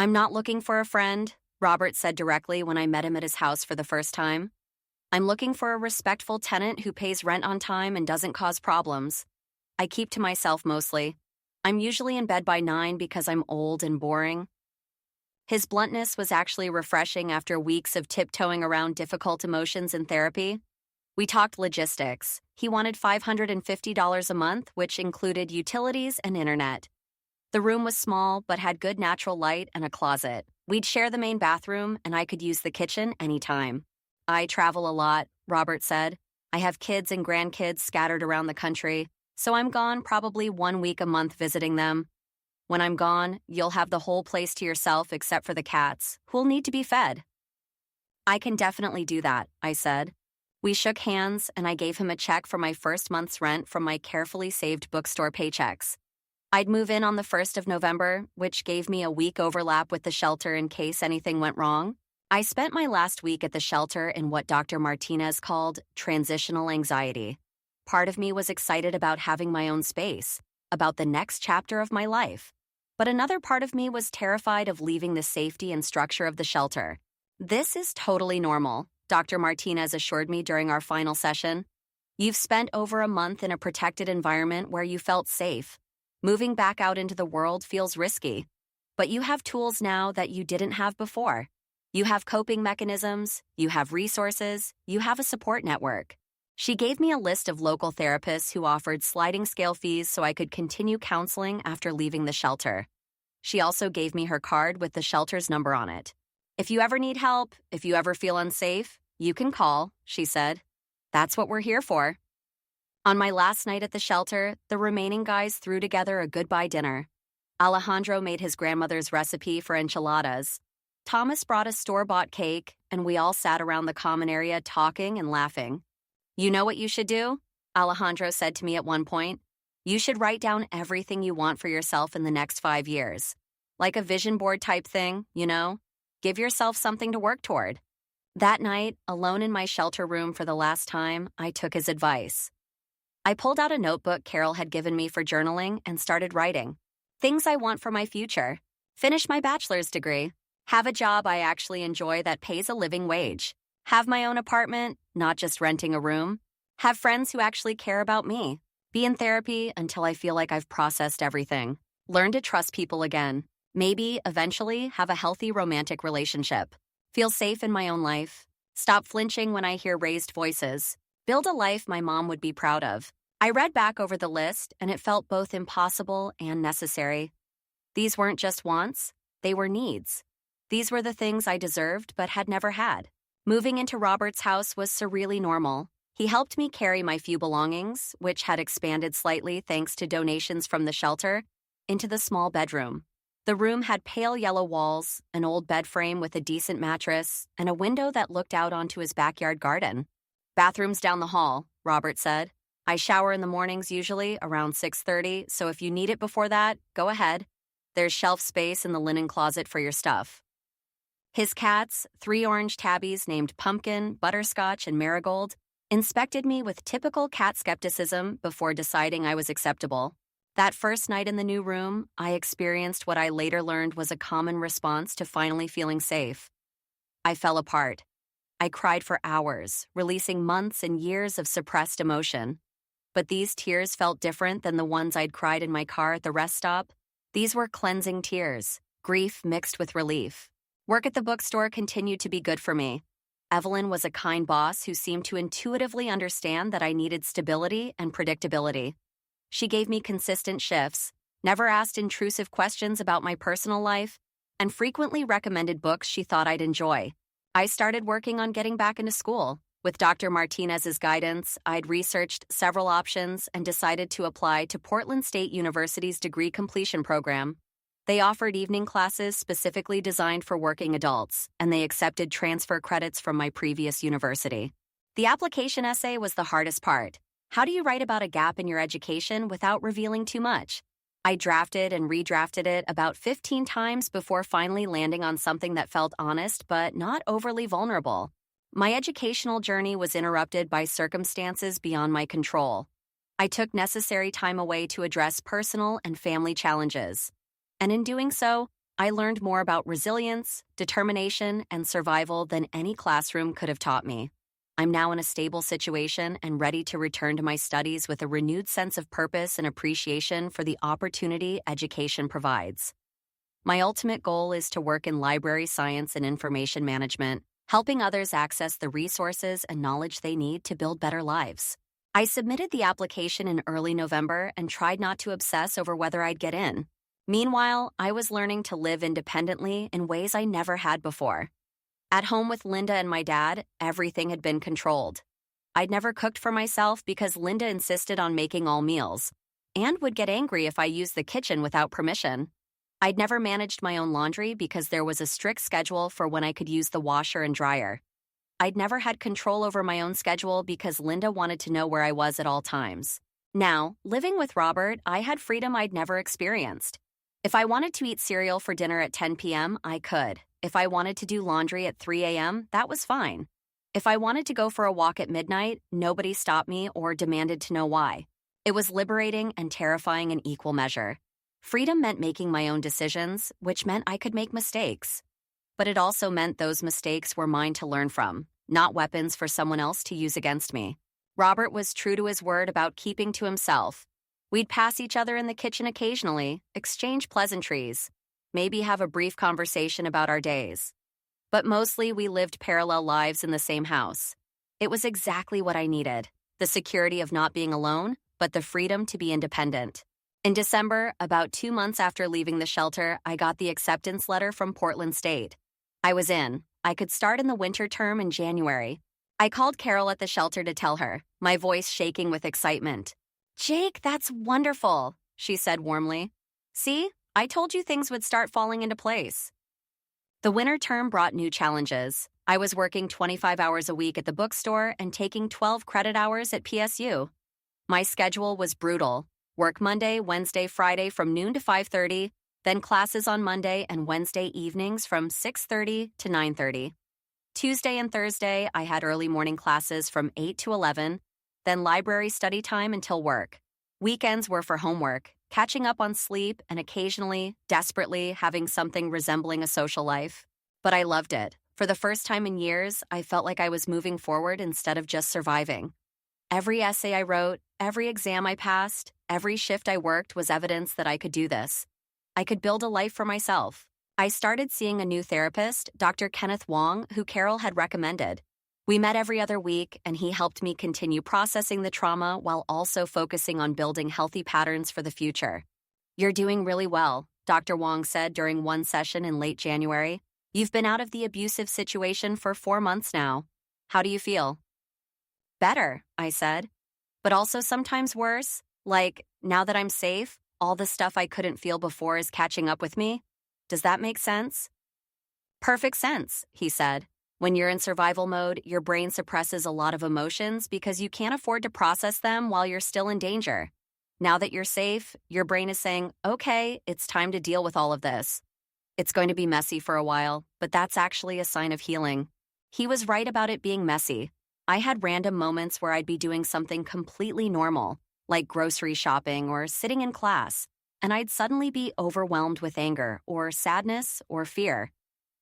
"I'm not looking for a friend," Robert said directly when I met him at his house for the first time. "I'm looking for a respectful tenant who pays rent on time and doesn't cause problems. I keep to myself mostly. I'm usually in bed by 9 because I'm old and boring." His bluntness was actually refreshing after weeks of tiptoeing around difficult emotions in therapy. We talked logistics. He wanted $550 a month, which included utilities and internet. The room was small, but had good natural light and a closet. We'd share the main bathroom, and I could use the kitchen anytime. "I travel a lot," Robert said. "I have kids and grandkids scattered around the country, so I'm gone probably 1 week a month visiting them. When I'm gone, you'll have the whole place to yourself except for the cats, who'll need to be fed." "I can definitely do that," I said. We shook hands, and I gave him a check for my first month's rent from my carefully saved bookstore paychecks. I'd move in on the 1st of November, which gave me a week overlap with the shelter in case anything went wrong. I spent my last week at the shelter in what Dr. Martinez called transitional anxiety. Part of me was excited about having my own space, about the next chapter of my life. But another part of me was terrified of leaving the safety and structure of the shelter. "This is totally normal," Dr. Martinez assured me during our final session. "You've spent over a month in a protected environment where you felt safe. Moving back out into the world feels risky. But you have tools now that you didn't have before. You have coping mechanisms, you have resources, you have a support network." She gave me a list of local therapists who offered sliding scale fees so I could continue counseling after leaving the shelter. She also gave me her card with the shelter's number on it. "If you ever need help, if you ever feel unsafe, you can call," she said. "That's what we're here for." On my last night at the shelter, the remaining guys threw together a goodbye dinner. Alejandro made his grandmother's recipe for enchiladas. Thomas brought a store-bought cake, and we all sat around the common area talking and laughing. "You know what you should do?" Alejandro said to me at one point. "You should write down everything you want for yourself in the next 5 years. Like a vision board type thing, you know? Give yourself something to work toward." That night, alone in my shelter room for the last time, I took his advice. I pulled out a notebook Carol had given me for journaling and started writing. Things I want for my future. Finish my bachelor's degree. Have a job I actually enjoy that pays a living wage. Have my own apartment, not just renting a room. Have friends who actually care about me. Be in therapy until I feel like I've processed everything. Learn to trust people again. Maybe, eventually, have a healthy romantic relationship. Feel safe in my own life. Stop flinching when I hear raised voices. Build a life my mom would be proud of. I read back over the list, and it felt both impossible and necessary. These weren't just wants, they were needs. These were the things I deserved but had never had. Moving into Robert's house was surreally normal. He helped me carry my few belongings, which had expanded slightly thanks to donations from the shelter, into the small bedroom. The room had pale yellow walls, an old bed frame with a decent mattress, and a window that looked out onto his backyard garden. "Bathroom's down the hall," Robert said. "I shower in the mornings usually around 6:30, so if you need it before that, go ahead. There's shelf space in the linen closet for your stuff." His cats, 3 orange tabbies named Pumpkin, Butterscotch, and Marigold, inspected me with typical cat skepticism before deciding I was acceptable. That first night in the new room, I experienced what I later learned was a common response to finally feeling safe. I fell apart. I cried for hours, releasing months and years of suppressed emotion. But these tears felt different than the ones I'd cried in my car at the rest stop. These were cleansing tears, grief mixed with relief. Work at the bookstore continued to be good for me. Evelyn was a kind boss who seemed to intuitively understand that I needed stability and predictability. She gave me consistent shifts, never asked intrusive questions about my personal life, and frequently recommended books she thought I'd enjoy. I started working on getting back into school. With Dr. Martinez's guidance, I'd researched several options and decided to apply to Portland State University's degree completion program. They offered evening classes specifically designed for working adults, and they accepted transfer credits from my previous university. The application essay was the hardest part. How do you write about a gap in your education without revealing too much? I drafted and redrafted it about 15 times before finally landing on something that felt honest but not overly vulnerable. My educational journey was interrupted by circumstances beyond my control. I took necessary time away to address personal and family challenges. And in doing so, I learned more about resilience, determination, and survival than any classroom could have taught me. I'm now in a stable situation and ready to return to my studies with a renewed sense of purpose and appreciation for the opportunity education provides. My ultimate goal is to work in library science and information management, helping others access the resources and knowledge they need to build better lives. I submitted the application in early November and tried not to obsess over whether I'd get in. Meanwhile, I was learning to live independently in ways I never had before. At home with Linda and my dad, everything had been controlled. I'd never cooked for myself because Linda insisted on making all meals, and would get angry if I used the kitchen without permission. I'd never managed my own laundry because there was a strict schedule for when I could use the washer and dryer. I'd never had control over my own schedule because Linda wanted to know where I was at all times. Now, living with Robert, I had freedom I'd never experienced. If I wanted to eat cereal for dinner at 10 p.m., I could. If I wanted to do laundry at 3 a.m., that was fine. If I wanted to go for a walk at midnight, nobody stopped me or demanded to know why. It was liberating and terrifying in equal measure. Freedom meant making my own decisions, which meant I could make mistakes. But it also meant those mistakes were mine to learn from, not weapons for someone else to use against me. Robert was true to his word about keeping to himself. We'd pass each other in the kitchen occasionally, exchange pleasantries, maybe have a brief conversation about our days. But mostly we lived parallel lives in the same house. It was exactly what I needed, the security of not being alone, but the freedom to be independent. In December, about 2 months after leaving the shelter, I got the acceptance letter from Portland State. I was in. I could start in the winter term in January. I called Carol at the shelter to tell her, my voice shaking with excitement. "Jake, that's wonderful," she said warmly. "See, I told you things would start falling into place." The winter term brought new challenges. I was working 25 hours a week at the bookstore and taking 12 credit hours at PSU. My schedule was brutal. Work Monday, Wednesday, Friday from noon to 5:30, then classes on Monday and Wednesday evenings from 6:30 to 9:30. Tuesday and Thursday, I had early morning classes from 8 to 11, then library study time until work. Weekends were for homework, catching up on sleep, and occasionally, desperately, having something resembling a social life. But I loved it. For the first time in years, I felt like I was moving forward instead of just surviving. Every essay I wrote, every exam I passed, every shift I worked was evidence that I could do this. I could build a life for myself. I started seeing a new therapist, Dr. Kenneth Wong, who Carol had recommended. We met every other week, and he helped me continue processing the trauma while also focusing on building healthy patterns for the future. "You're doing really well," Dr. Wong said during one session in late January. "You've been out of the abusive situation for 4 months now. How do you feel?" "Better," I said. "But also sometimes worse. Like, now that I'm safe, all the stuff I couldn't feel before is catching up with me. Does that make sense?" "Perfect sense," he said. "When you're in survival mode, your brain suppresses a lot of emotions because you can't afford to process them while you're still in danger. Now that you're safe, your brain is saying, okay, it's time to deal with all of this. It's going to be messy for a while, but that's actually a sign of healing. He was right about it being messy. I had random moments where I'd be doing something completely normal, like grocery shopping or sitting in class, and I'd suddenly be overwhelmed with anger or sadness or fear.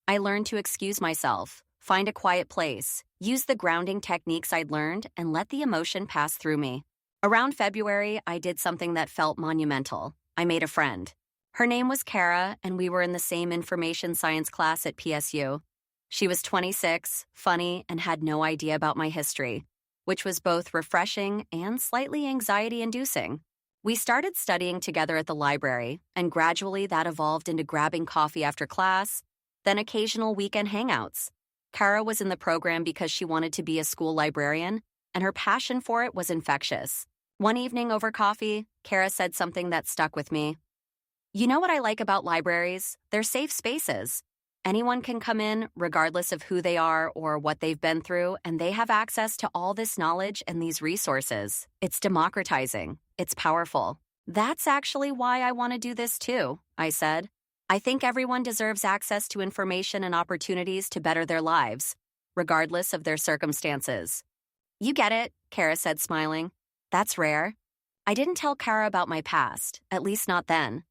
I learned to excuse myself, find a quiet place, use the grounding techniques I'd learned, and let the emotion pass through me. Around February, I did something that felt monumental. I made a friend. Her name was Kara, and we were in the same information science class at PSU. She was 26, funny, and had no idea about my history, which was both refreshing and slightly anxiety-inducing. We started studying together at the library, and gradually that evolved into grabbing coffee after class, then occasional weekend hangouts. Kara was in the program because she wanted to be a school librarian, and her passion for it was infectious. One evening over coffee, Kara said something that stuck with me. "You know what I like about libraries? They're safe spaces. Anyone can come in, regardless of who they are or what they've been through, and they have access to all this knowledge and these resources. It's democratizing. It's powerful." "That's actually why I want to do this too," I said. "I think everyone deserves access to information and opportunities to better their lives, regardless of their circumstances." "You get it," Kara said, smiling. "That's rare." I didn't tell Kara about my past, at least not then.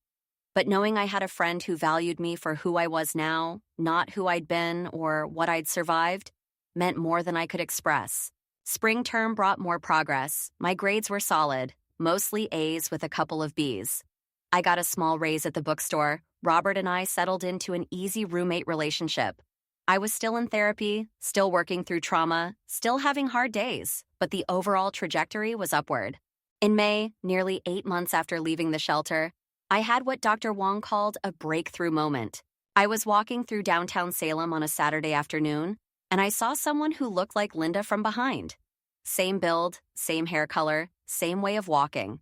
But knowing I had a friend who valued me for who I was now, not who I'd been or what I'd survived, meant more than I could express. Spring term brought more progress. My grades were solid, mostly A's with a couple of B's. I got a small raise at the bookstore. Robert and I settled into an easy roommate relationship. I was still in therapy, still working through trauma, still having hard days, but the overall trajectory was upward. In May, nearly 8 months after leaving the shelter, I had what Dr. Wong called a breakthrough moment. I was walking through downtown Salem on a Saturday afternoon, and I saw someone who looked like Linda from behind. Same build, same hair color, same way of walking.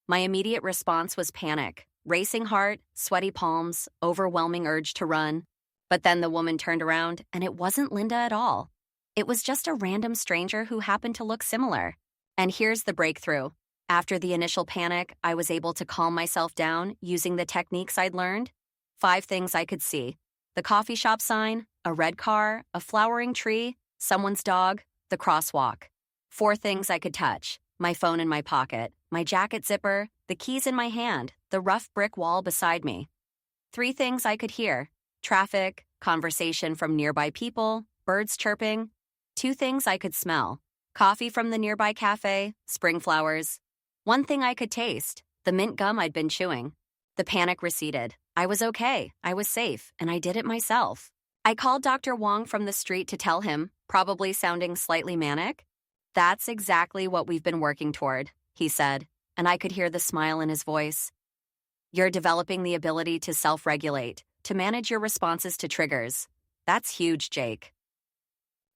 My immediate response was panic, racing heart, sweaty palms, overwhelming urge to run. But then the woman turned around, and it wasn't Linda at all. It was just a random stranger who happened to look similar. And here's the breakthrough. After the initial panic, I was able to calm myself down using the techniques I'd learned. 5 things I could see: the coffee shop sign, a red car, a flowering tree, someone's dog, the crosswalk. 4 things I could touch: my phone in my pocket, my jacket zipper, the keys in my hand, the rough brick wall beside me. 3 things I could hear: traffic, conversation from nearby people, birds chirping. 2 things I could smell: coffee from the nearby cafe, spring flowers. 1 thing I could taste: the mint gum I'd been chewing. The panic receded. I was okay, I was safe, and I did it myself. I called Dr. Wong from the street to tell him, probably sounding slightly manic. "That's exactly what we've been working toward," he said, and I could hear the smile in his voice. "You're developing the ability to self-regulate, to manage your responses to triggers. That's huge, Jake."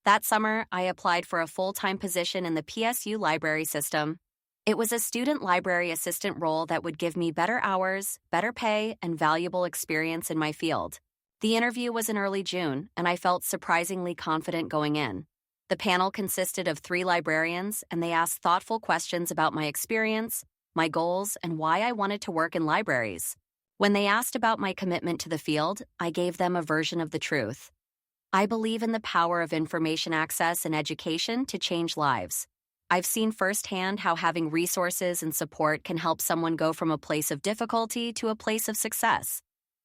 That summer, I applied for a full-time position in the PSU library system. It was a student library assistant role that would give me better hours, better pay, and valuable experience in my field. The interview was in early June, and I felt surprisingly confident going in. The panel consisted of 3 librarians, and they asked thoughtful questions about my experience, my goals, and why I wanted to work in libraries. When they asked about my commitment to the field, I gave them a version of the truth. I believe in the power of information access and education to change lives. I've seen firsthand how having resources and support can help someone go from a place of difficulty to a place of success.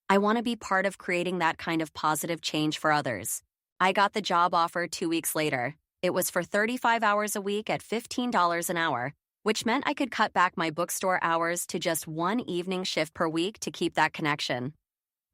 I want to be part of creating that kind of positive change for others. I got the job offer 2 weeks later. It was for 35 hours a week at $15 an hour, which meant I could cut back my bookstore hours to just 1 evening shift per week to keep that connection.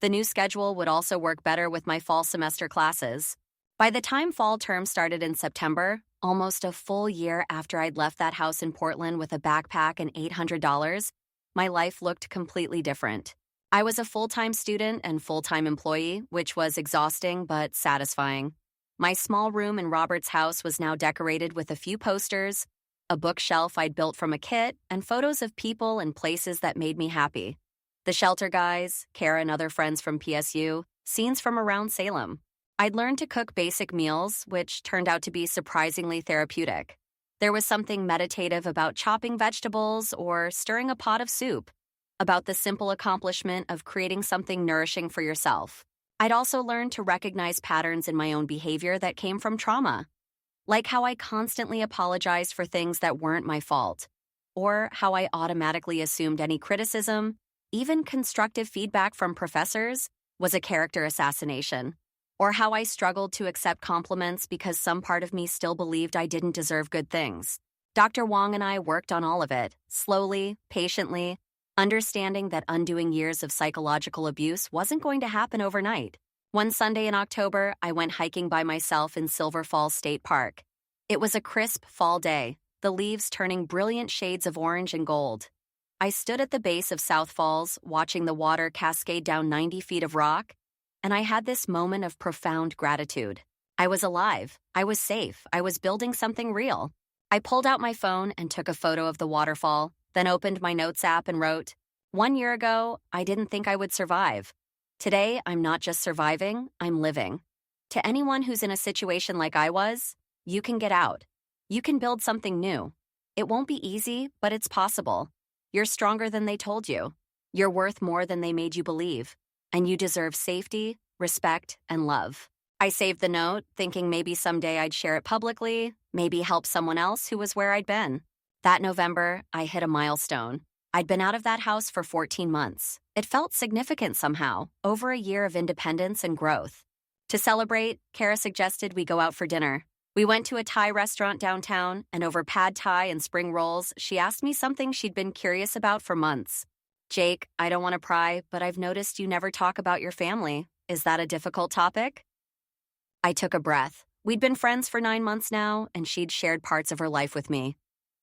The new schedule would also work better with my fall semester classes. By the time fall term started in September, almost a full year after I'd left that house in Portland with a backpack and $800, my life looked completely different. I was a full-time student and full-time employee, which was exhausting but satisfying. My small room in Robert's house was now decorated with a few posters, a bookshelf I'd built from a kit, and photos of people and places that made me happy. The shelter guys, Kara and other friends from PSU, scenes from around Salem. I'd learned to cook basic meals, which turned out to be surprisingly therapeutic. There was something meditative about chopping vegetables or stirring a pot of soup, about the simple accomplishment of creating something nourishing for yourself. I'd also learned to recognize patterns in my own behavior that came from trauma, like how I constantly apologized for things that weren't my fault, or how I automatically assumed any criticism, even constructive feedback from professors, was a character assassination, or how I struggled to accept compliments because some part of me still believed I didn't deserve good things. Dr. Wong and I worked on all of it, slowly, patiently, understanding that undoing years of psychological abuse wasn't going to happen overnight. One Sunday in October, I went hiking by myself in Silver Falls State Park. It was a crisp fall day, the leaves turning brilliant shades of orange and gold. I stood at the base of South Falls, watching the water cascade down 90 feet of rock, and I had this moment of profound gratitude. I was alive, I was safe, I was building something real. I pulled out my phone and took a photo of the waterfall, then opened my notes app and wrote, "1 year ago, I didn't think I would survive. Today, I'm not just surviving, I'm living." To anyone who's in a situation like I was, you can get out. You can build something new. It won't be easy, but it's possible. You're stronger than they told you. You're worth more than they made you believe. And you deserve safety, respect, and love. I saved the note, thinking maybe someday I'd share it publicly, maybe help someone else who was where I'd been. That November, I hit a milestone. I'd been out of that house for 14 months. It felt significant somehow, over a year of independence and growth. To celebrate, Kara suggested we go out for dinner. We went to a Thai restaurant downtown, and over pad thai and spring rolls, she asked me something she'd been curious about for months. "Jake, I don't want to pry, but I've noticed you never talk about your family. Is that a difficult topic?" I took a breath. We'd been friends for 9 months now, and she'd shared parts of her life with me.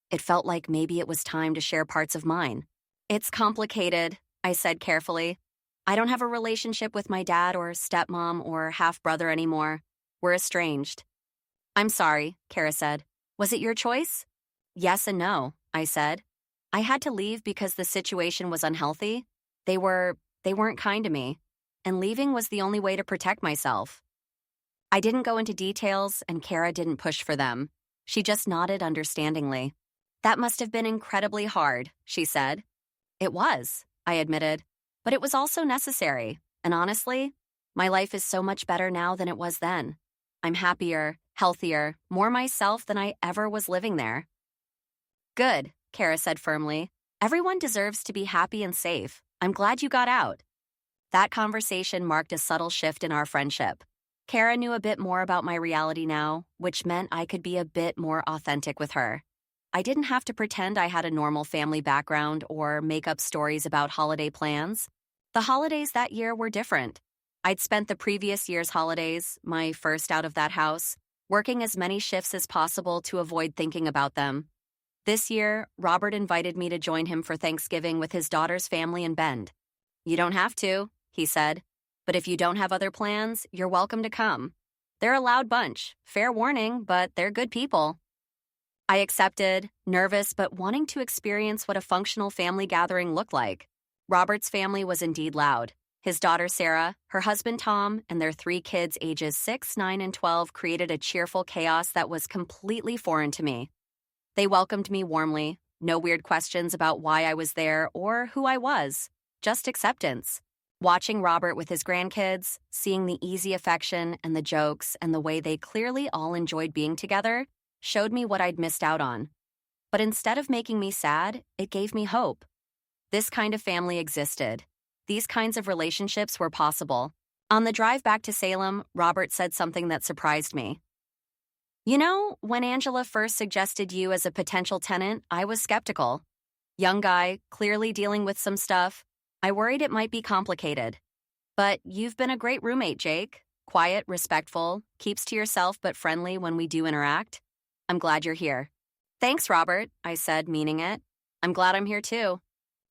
It felt like maybe it was time to share parts of mine. "It's complicated," I said carefully. "I don't have a relationship with my dad or stepmom or half-brother anymore. We're estranged." "I'm sorry," Kara said. "Was it your choice?" "Yes and no," I said. "I had to leave because the situation was unhealthy. They weren't kind to me, and leaving was the only way to protect myself." I didn't go into details, and Kara didn't push for them. She just nodded understandingly. "That must have been incredibly hard," she said. "It was," I admitted, "but it was also necessary, and honestly, my life is so much better now than it was then. I'm happier, healthier, more myself than I ever was living there." "Good," Kara said firmly. "Everyone deserves to be happy and safe. I'm glad you got out." That conversation marked a subtle shift in our friendship. Kara knew a bit more about my reality now, which meant I could be a bit more authentic with her. I didn't have to pretend I had a normal family background or make up stories about holiday plans. The holidays that year were different. I'd spent the previous year's holidays, my first out of that house, working as many shifts as possible to avoid thinking about them. This year, Robert invited me to join him for Thanksgiving with his daughter's family in Bend. "You don't have to," he said, "but if you don't have other plans, you're welcome to come. They're a loud bunch, fair warning, but they're good people." I accepted, nervous but wanting to experience what a functional family gathering looked like. Robert's family was indeed loud. His daughter Sarah, her husband Tom, and their 3 kids ages 6, 9, and 12 created a cheerful chaos that was completely foreign to me. They welcomed me warmly, no weird questions about why I was there or who I was, just acceptance. Watching Robert with his grandkids, seeing the easy affection and the jokes and the way they clearly all enjoyed being together, showed me what I'd missed out on. But instead of making me sad, it gave me hope. This kind of family existed. These kinds of relationships were possible. On the drive back to Salem, Robert said something that surprised me. "You know, when Angela first suggested you as a potential tenant, I was skeptical. Young guy, clearly dealing with some stuff. I worried it might be complicated. But you've been a great roommate, Jake. Quiet, respectful, keeps to yourself but friendly when we do interact. I'm glad you're here." "Thanks, Robert," I said, meaning it. "I'm glad I'm here too."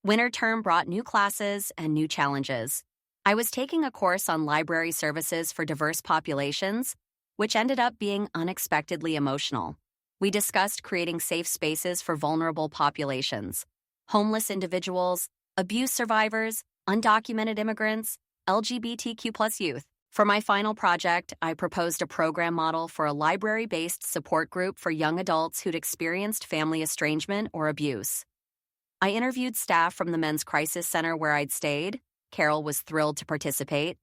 Winter term brought new classes and new challenges. I was taking a course on library services for diverse populations, which ended up being unexpectedly emotional. We discussed creating safe spaces for vulnerable populations, homeless individuals, abuse survivors, undocumented immigrants, LGBTQ+ youth. For my final project, I proposed a program model for a library-based support group for young adults who'd experienced family estrangement or abuse. I interviewed staff from the Men's Crisis Center where I'd stayed. Carol was thrilled to participate.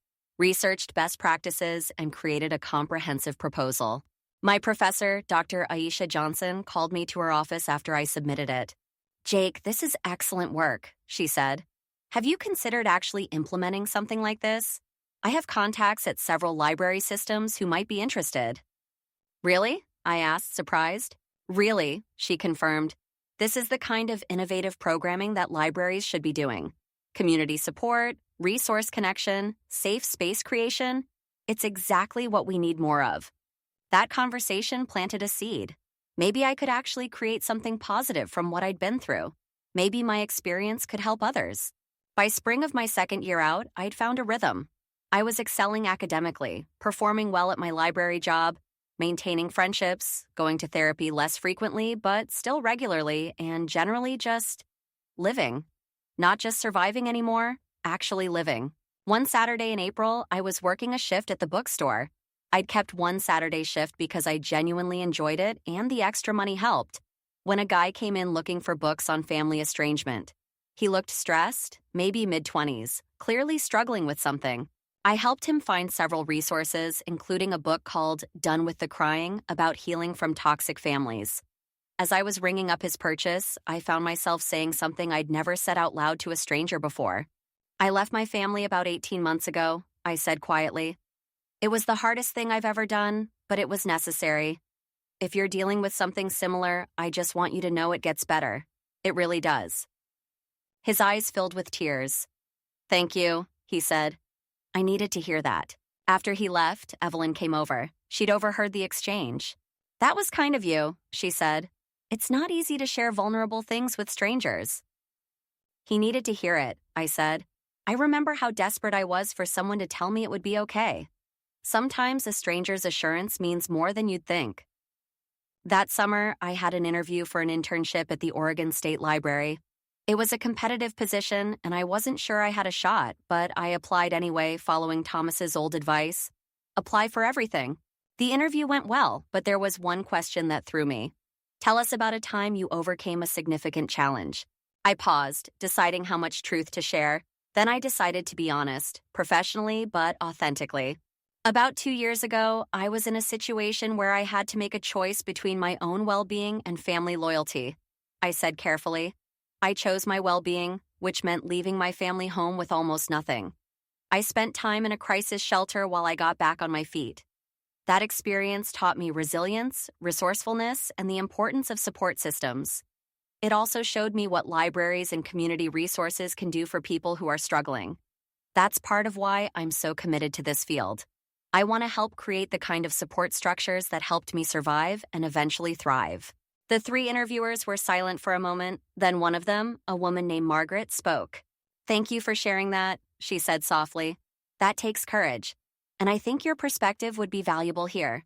researched best practices, and created a comprehensive proposal. My professor, Dr. Aisha Johnson, called me to her office after I submitted it. "Jake, this is excellent work," she said. "Have you considered actually implementing something like this? I have contacts at several library systems who might be interested." "Really?" I asked, surprised. "Really," she confirmed. "This is the kind of innovative programming that libraries should be doing. Community support, resource connection, safe space creation. It's exactly what we need more of." That conversation planted a seed. Maybe I could actually create something positive from what I'd been through. Maybe my experience could help others. By spring of my second year out, I'd found a rhythm. I was excelling academically, performing well at my library job, maintaining friendships, going to therapy less frequently but still regularly, and generally just living. Not just surviving anymore, actually living. One Saturday in April, I was working a shift at the bookstore. I'd kept one Saturday shift because I genuinely enjoyed it and the extra money helped. When a guy came in looking for books on family estrangement. He looked stressed, maybe mid-20s, clearly struggling with something. I helped him find several resources, including a book called Done with the Crying about healing from toxic families. As I was ringing up his purchase, I found myself saying something I'd never said out loud to a stranger before. "I left my family about 18 months ago," I said quietly. "It was the hardest thing I've ever done, but it was necessary. If you're dealing with something similar, I just want you to know it gets better. It really does." His eyes filled with tears. "Thank you," he said. I needed to hear that. After he left, Evelyn came over. She'd overheard the exchange. "That was kind of you," she said. "It's not easy to share vulnerable things with strangers." He needed to hear it, I said. I remember how desperate I was for someone to tell me it would be okay. Sometimes a stranger's assurance means more than you'd think. That summer, I had an interview for an internship at the Oregon State Library. It was a competitive position, and I wasn't sure I had a shot, but I applied anyway, following Thomas's old advice. Apply for everything. The interview went well, but there was one question that threw me. "Tell us about a time you overcame a significant challenge." I paused, deciding how much truth to share. Then I decided to be honest, professionally but authentically. About 2 years ago, I was in a situation where I had to make a choice between my own well-being and family loyalty. I said carefully. I chose my well-being, which meant leaving my family home with almost nothing. I spent time in a crisis shelter while I got back on my feet. That experience taught me resilience, resourcefulness, and the importance of support systems. It also showed me what libraries and community resources can do for people who are struggling. That's part of why I'm so committed to this field. I want to help create the kind of support structures that helped me survive and eventually thrive. The 3 interviewers were silent for a moment, then one of them, a woman named Margaret, spoke. "Thank you for sharing that," she said softly. "That takes courage. And I think your perspective would be valuable here."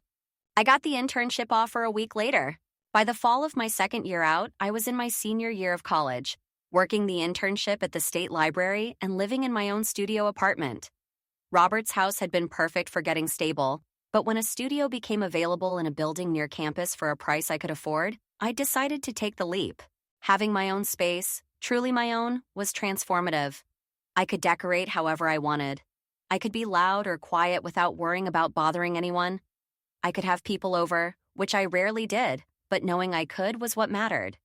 I got the internship offer a week later. By the fall of my second year out, I was in my senior year of college, working the internship at the state library and living in my own studio apartment. Robert's house had been perfect for getting stable, but when a studio became available in a building near campus for a price I could afford, I decided to take the leap. Having my own space, truly my own, was transformative. I could decorate however I wanted. I could be loud or quiet without worrying about bothering anyone. I could have people over, which I rarely did, but knowing I could was what mattered.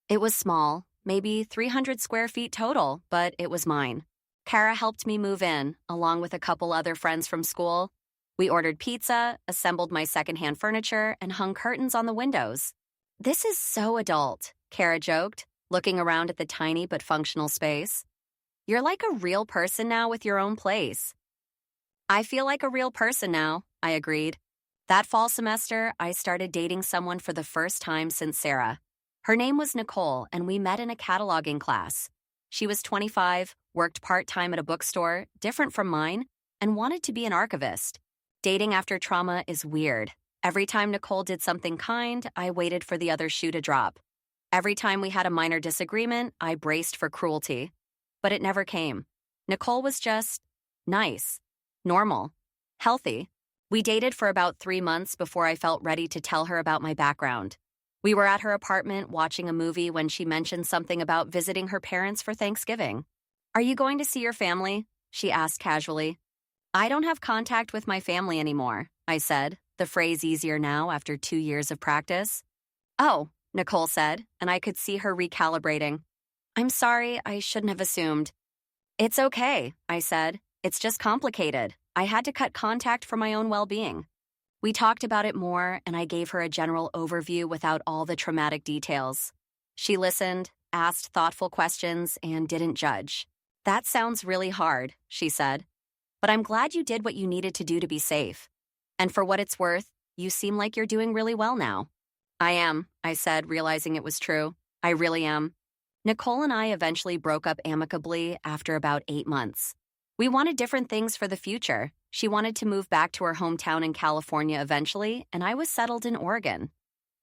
It was small, maybe 300 square feet total, but it was mine. Kara helped me move in, along with a couple other friends from school. We ordered pizza, assembled my secondhand furniture, and hung curtains on the windows. "This is so adult," Kara joked, looking around at the tiny but functional space. "You're like a real person now with your own place." "I feel like a real person now," I agreed. That fall semester, I started dating someone for the first time since Sarah. Her name was Nicole, and we met in a cataloging class. She was 25, worked part-time at a bookstore, different from mine, and wanted to be an archivist. Dating after trauma is weird. Every time Nicole did something kind, I waited for the other shoe to drop. Every time we had a minor disagreement, I braced for cruelty. But it never came. Nicole was just nice, normal, healthy. We dated for about 3 months before I felt ready to tell her about my background. We were at her apartment watching a movie when she mentioned something about visiting her parents for Thanksgiving. "Are you going to see your family?" she asked casually. I don't have contact with my family anymore, I said, the phrase easier now after 2 years of practice. Oh, Nicole said, and I could see her recalibrating. I'm sorry, I shouldn't have assumed. It's okay, I said. It's just complicated. I had to cut contact for my own well-being. We talked about it more, and I gave her a general overview without all the traumatic details. She listened, asked thoughtful questions, and didn't judge. That sounds really hard, she said. But I'm glad you did what you needed to do to be safe. And for what it's worth, you seem like you're doing really well now. I am, I said, realizing it was true. I really am. Nicole and I eventually broke up amicably after about 8 months. We wanted different things for the future. She wanted to move back to her hometown in California eventually, and I was settled in Oregon.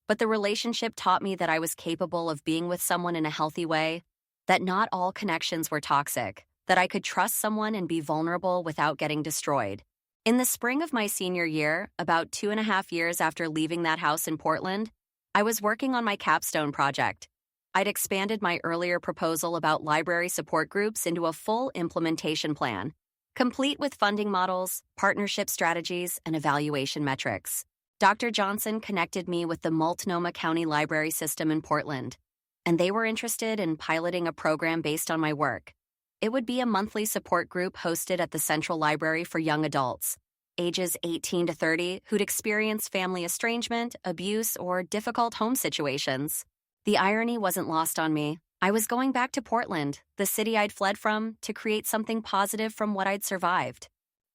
But the relationship taught me that I was capable of being with someone in a healthy way, that not all connections were toxic, that I could trust someone and be vulnerable without getting destroyed. In the spring of my senior year, about 2.5 years after leaving that house in Portland, I was working on my capstone project. I'd expanded my earlier proposal about library support groups into a full implementation plan, complete with funding models, partnership strategies, and evaluation metrics. Dr. Johnson connected me with the Multnomah County Library System in Portland, and they were interested in piloting a program based on my work. It would be a monthly support group hosted at the Central Library for young adults, ages 18 to 30, who'd experienced family estrangement, abuse, or difficult home situations. The irony wasn't lost on me. I was going back to Portland, the city I'd fled from, to create something positive from what I'd survived.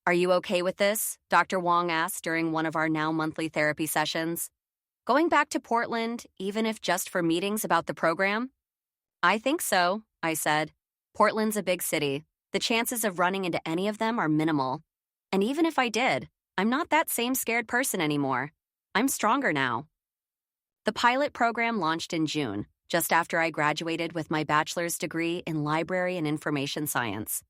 Are you okay with this? Dr. Wong asked during one of our now monthly therapy sessions. Going back to Portland, even if just for meetings about the program? I think so, I said. Portland's a big city. The chances of running into any of them are minimal. And even if I did, I'm not that same scared person anymore. I'm stronger now. The pilot program launched in June, just after I graduated with my bachelor's degree in library and information science.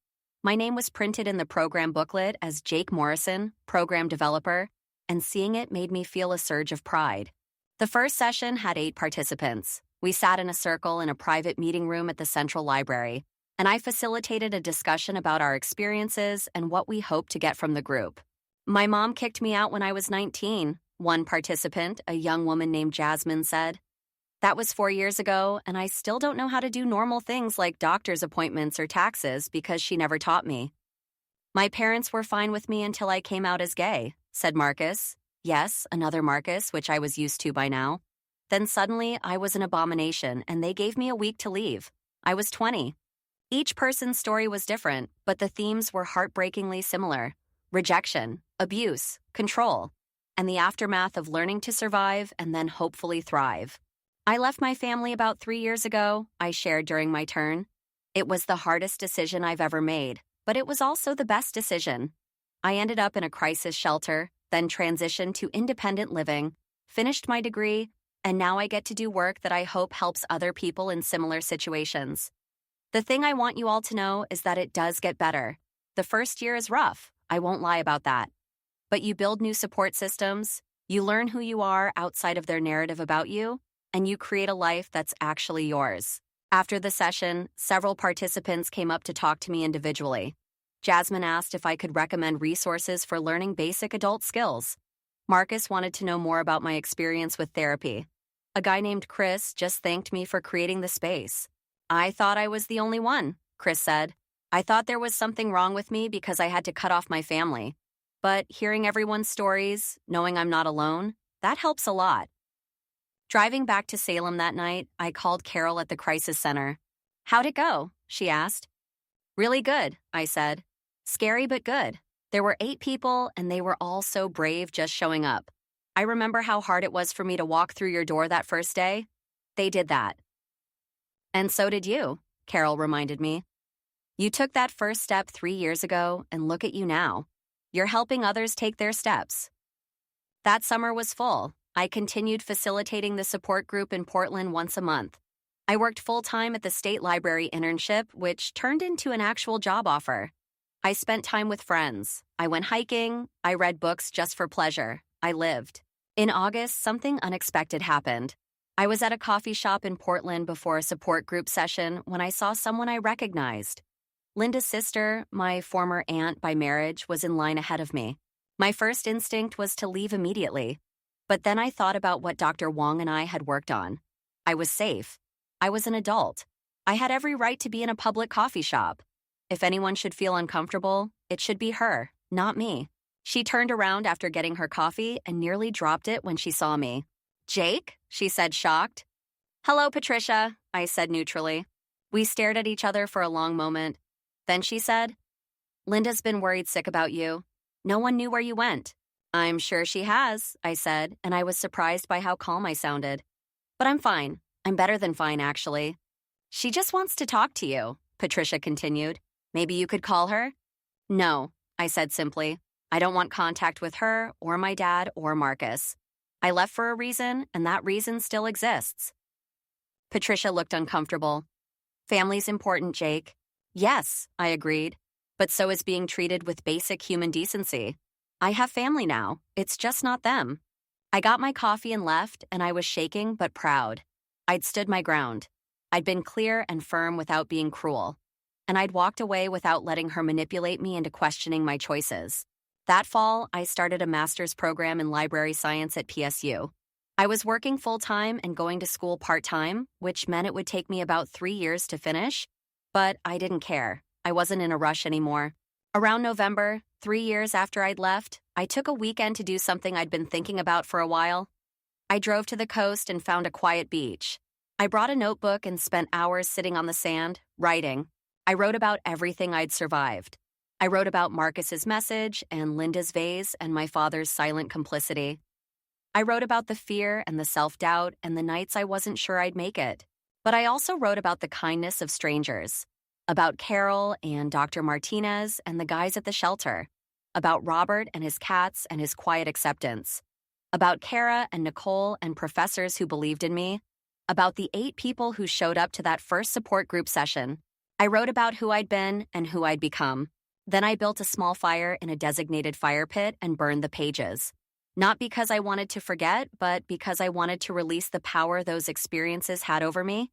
My name was printed in the program booklet as Jake Morrison, program developer, and seeing it made me feel a surge of pride. The first session had 8 participants. We sat in a circle in a private meeting room at the Central Library, and I facilitated a discussion about our experiences and what we hoped to get from the group. My mom kicked me out when I was 19, one participant, a young woman named Jasmine, said. That was 4 years ago, and I still don't know how to do normal things like doctor's appointments or taxes because she never taught me. My parents were fine with me until I came out as gay, said Marcus. Yes, another Marcus, which I was used to by now. Then suddenly, I was an abomination, and they gave me a week to leave. I was 20. Each person's story was different, but the themes were heartbreakingly similar. Rejection, abuse, control, and the aftermath of learning to survive and then hopefully thrive. I left my family about 3 years ago, I shared during my turn. It was the hardest decision I've ever made, but it was also the best decision. I ended up in a crisis shelter, then transitioned to independent living, finished my degree, and now I get to do work that I hope helps other people in similar situations. The thing I want you all to know is that it does get better. The first year is rough, I won't lie about that. But you build new support systems, you learn who you are outside of their narrative about you, and you create a life that's actually yours. After the session, several participants came up to talk to me individually. Jasmine asked if I could recommend resources for learning basic adult skills. Marcus wanted to know more about my experience with therapy. A guy named Chris just thanked me for creating the space. I thought I was the only one, Chris said. I thought there was something wrong with me because I had to cut off my family. But hearing everyone's stories, knowing I'm not alone, that helps a lot. Driving back to Salem that night, I called Carol at the crisis center. How'd it go? She asked. Really good, I said. Scary but good. There were 8 people, and they were all so brave just showing up. I remember how hard it was for me to walk through your door that first day. They did that. And so did you, Carol reminded me. You took that first step 3 years ago, and look at you now. You're helping others take their steps. That summer was full. I continued facilitating the support group in Portland once a month. I worked full-time at the State Library internship, which turned into an actual job offer. I spent time with friends. I went hiking. I read books just for pleasure. I lived. In August, something unexpected happened. I was at a coffee shop in Portland before a support group session when I saw someone I recognized. Linda's sister, my former aunt by marriage, was in line ahead of me. My first instinct was to leave immediately. But then I thought about what Dr. Wong and I had worked on. I was safe. I was an adult. I had every right to be in a public coffee shop. If anyone should feel uncomfortable, it should be her, not me. She turned around after getting her coffee and nearly dropped it when she saw me. "Jake?" she said, shocked. "Hello, Patricia," I said neutrally. We stared at each other for a long moment. Then she said, "Linda's been worried sick about you. No one knew where you went." "I'm sure she has," I said, and I was surprised by how calm I sounded. "But I'm fine. I'm better than fine, actually." "She just wants to talk to you," Patricia continued. "Maybe you could call her?" "No," I said simply. "I don't want contact with her or my dad or Marcus. I left for a reason, and that reason still exists." Patricia looked uncomfortable. "Family's important, Jake." "Yes," I agreed. "But so is being treated with basic human decency. I have family now. It's just not them." I got my coffee and left, and I was shaking but proud. I'd stood my ground. I'd been clear and firm without being cruel. And I'd walked away without letting her manipulate me into questioning my choices. That fall, I started a master's program in library science at PSU. I was working full-time and going to school part-time, which meant it would take me about 3 years to finish. But I didn't care. I wasn't in a rush anymore. Around November, 3 years after I'd left, I took a weekend to do something I'd been thinking about for a while. I drove to the coast and found a quiet beach. I brought a notebook and spent hours sitting on the sand, writing. I wrote about everything I'd survived. I wrote about Marcus's message and Linda's vase and my father's silent complicity. I wrote about the fear and the self-doubt and the nights I wasn't sure I'd make it. But I also wrote about the kindness of strangers. About Carol and Dr. Martinez and the guys at the shelter. About Robert and his cats and his quiet acceptance. About Kara and Nicole and professors who believed in me. About the 8 people who showed up to that first support group session. I wrote about who I'd been and who I'd become. Then I built a small fire in a designated fire pit and burned the pages. Not because I wanted to forget, but because I wanted to release the power those experiences had over me.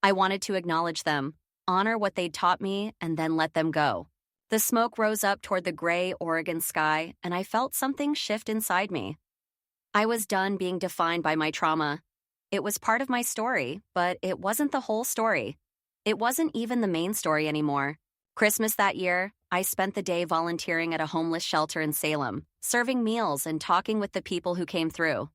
I wanted to acknowledge them, honor what they'd taught me, and then let them go. The smoke rose up toward the gray Oregon sky, and I felt something shift inside me. I was done being defined by my trauma. It was part of my story, but it wasn't the whole story. It wasn't even the main story anymore. Christmas that year, I spent the day volunteering at a homeless shelter in Salem, serving meals and talking with the people who came through.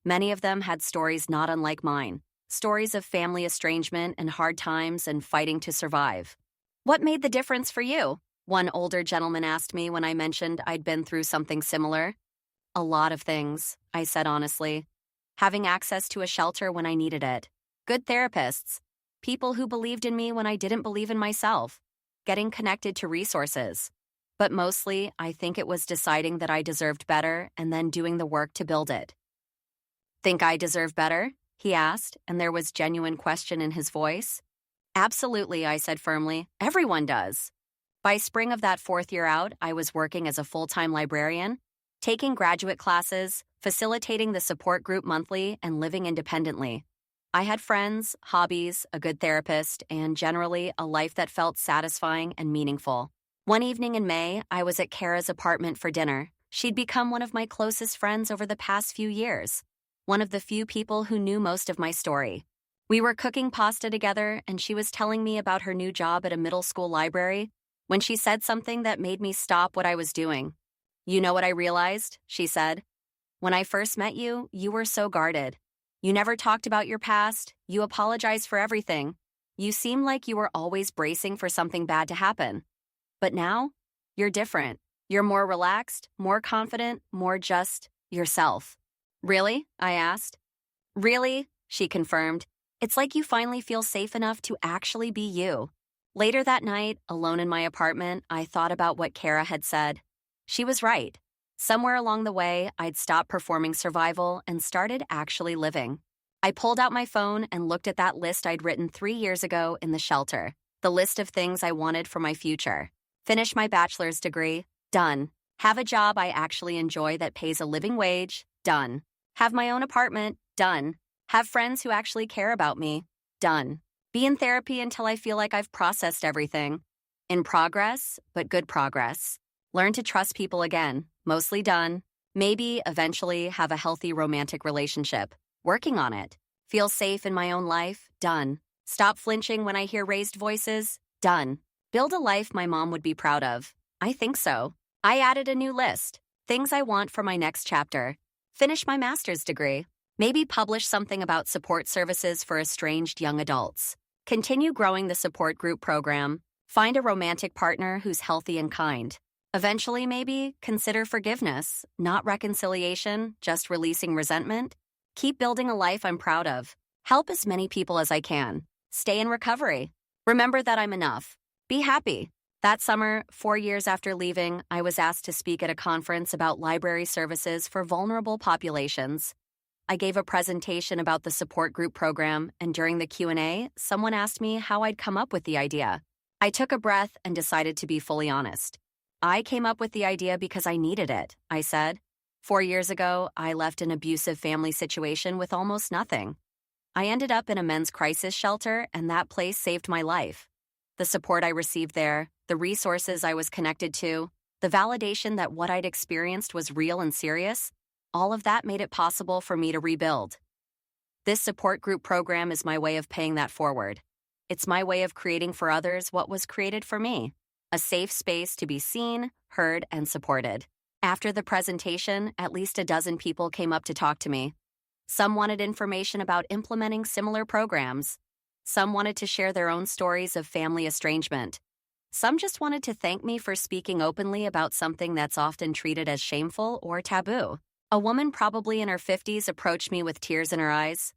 Many of them had stories not unlike mine, stories of family estrangement and hard times and fighting to survive. "What made the difference for you?" one older gentleman asked me when I mentioned I'd been through something similar. "A lot of things," I said honestly. "Having access to a shelter when I needed it. Good therapists. People who believed in me when I didn't believe in myself. Getting connected to resources. But mostly, I think it was deciding that I deserved better and then doing the work to build it." "Think I deserve better?" he asked, and there was genuine question in his voice. "Absolutely," I said firmly. "Everyone does." By spring of that 4th year out, I was working as a full-time librarian, taking graduate classes, facilitating the support group monthly, and living independently. I had friends, hobbies, a good therapist, and generally a life that felt satisfying and meaningful. One evening in May, I was at Kara's apartment for dinner. She'd become one of my closest friends over the past few years, one of the few people who knew most of my story. We were cooking pasta together, and she was telling me about her new job at a middle school library when she said something that made me stop what I was doing. "You know what I realized?" she said. "When I first met you, you were so guarded. You never talked about your past. You apologized for everything. You seemed like you were always bracing for something bad to happen. But now, you're different. You're more relaxed, more confident, more just yourself." "Really?" I asked. "Really?" she confirmed. "It's like you finally feel safe enough to actually be you." Later that night, alone in my apartment, I thought about what Kara had said. She was right. Somewhere along the way, I'd stopped performing survival and started actually living. I pulled out my phone and looked at that list I'd written 3 years ago in the shelter, the list of things I wanted for my future. Finish my bachelor's degree? Done. Have a job I actually enjoy that pays a living wage? Done. Have my own apartment? Done. Have friends who actually care about me? Done. Be in therapy until I feel like I've processed everything? In progress, but good progress. Learn to trust people again, mostly done. Maybe eventually have a healthy romantic relationship. Working on it. Feel safe in my own life? Done. Stop flinching when I hear raised voices? Done. Build a life my mom would be proud of? I think so. I added a new list. Things I want for my next chapter. Finish my master's degree. Maybe publish something about support services for estranged young adults. Continue growing the support group program. Find a romantic partner who's healthy and kind. Eventually, maybe, consider forgiveness, not reconciliation, just releasing resentment. Keep building a life I'm proud of. Help as many people as I can. Stay in recovery. Remember that I'm enough. Be happy. That summer, 4 years after leaving, I was asked to speak at a conference about library services for vulnerable populations. I gave a presentation about the support group program, and during the Q&A, someone asked me how I'd come up with the idea. I took a breath and decided to be fully honest. I came up with the idea because I needed it, I said. 4 years ago, I left an abusive family situation with almost nothing. I ended up in a men's crisis shelter, and that place saved my life. The support I received there, the resources I was connected to, the validation that what I'd experienced was real and serious, all of that made it possible for me to rebuild. This support group program is my way of paying that forward. It's my way of creating for others what was created for me, a safe space to be seen, heard, and supported. After the presentation, at least a dozen people came up to talk to me. Some wanted information about implementing similar programs. Some wanted to share their own stories of family estrangement. Some just wanted to thank me for speaking openly about something that's often treated as shameful or taboo. A woman probably in her 50s approached me with tears in her eyes.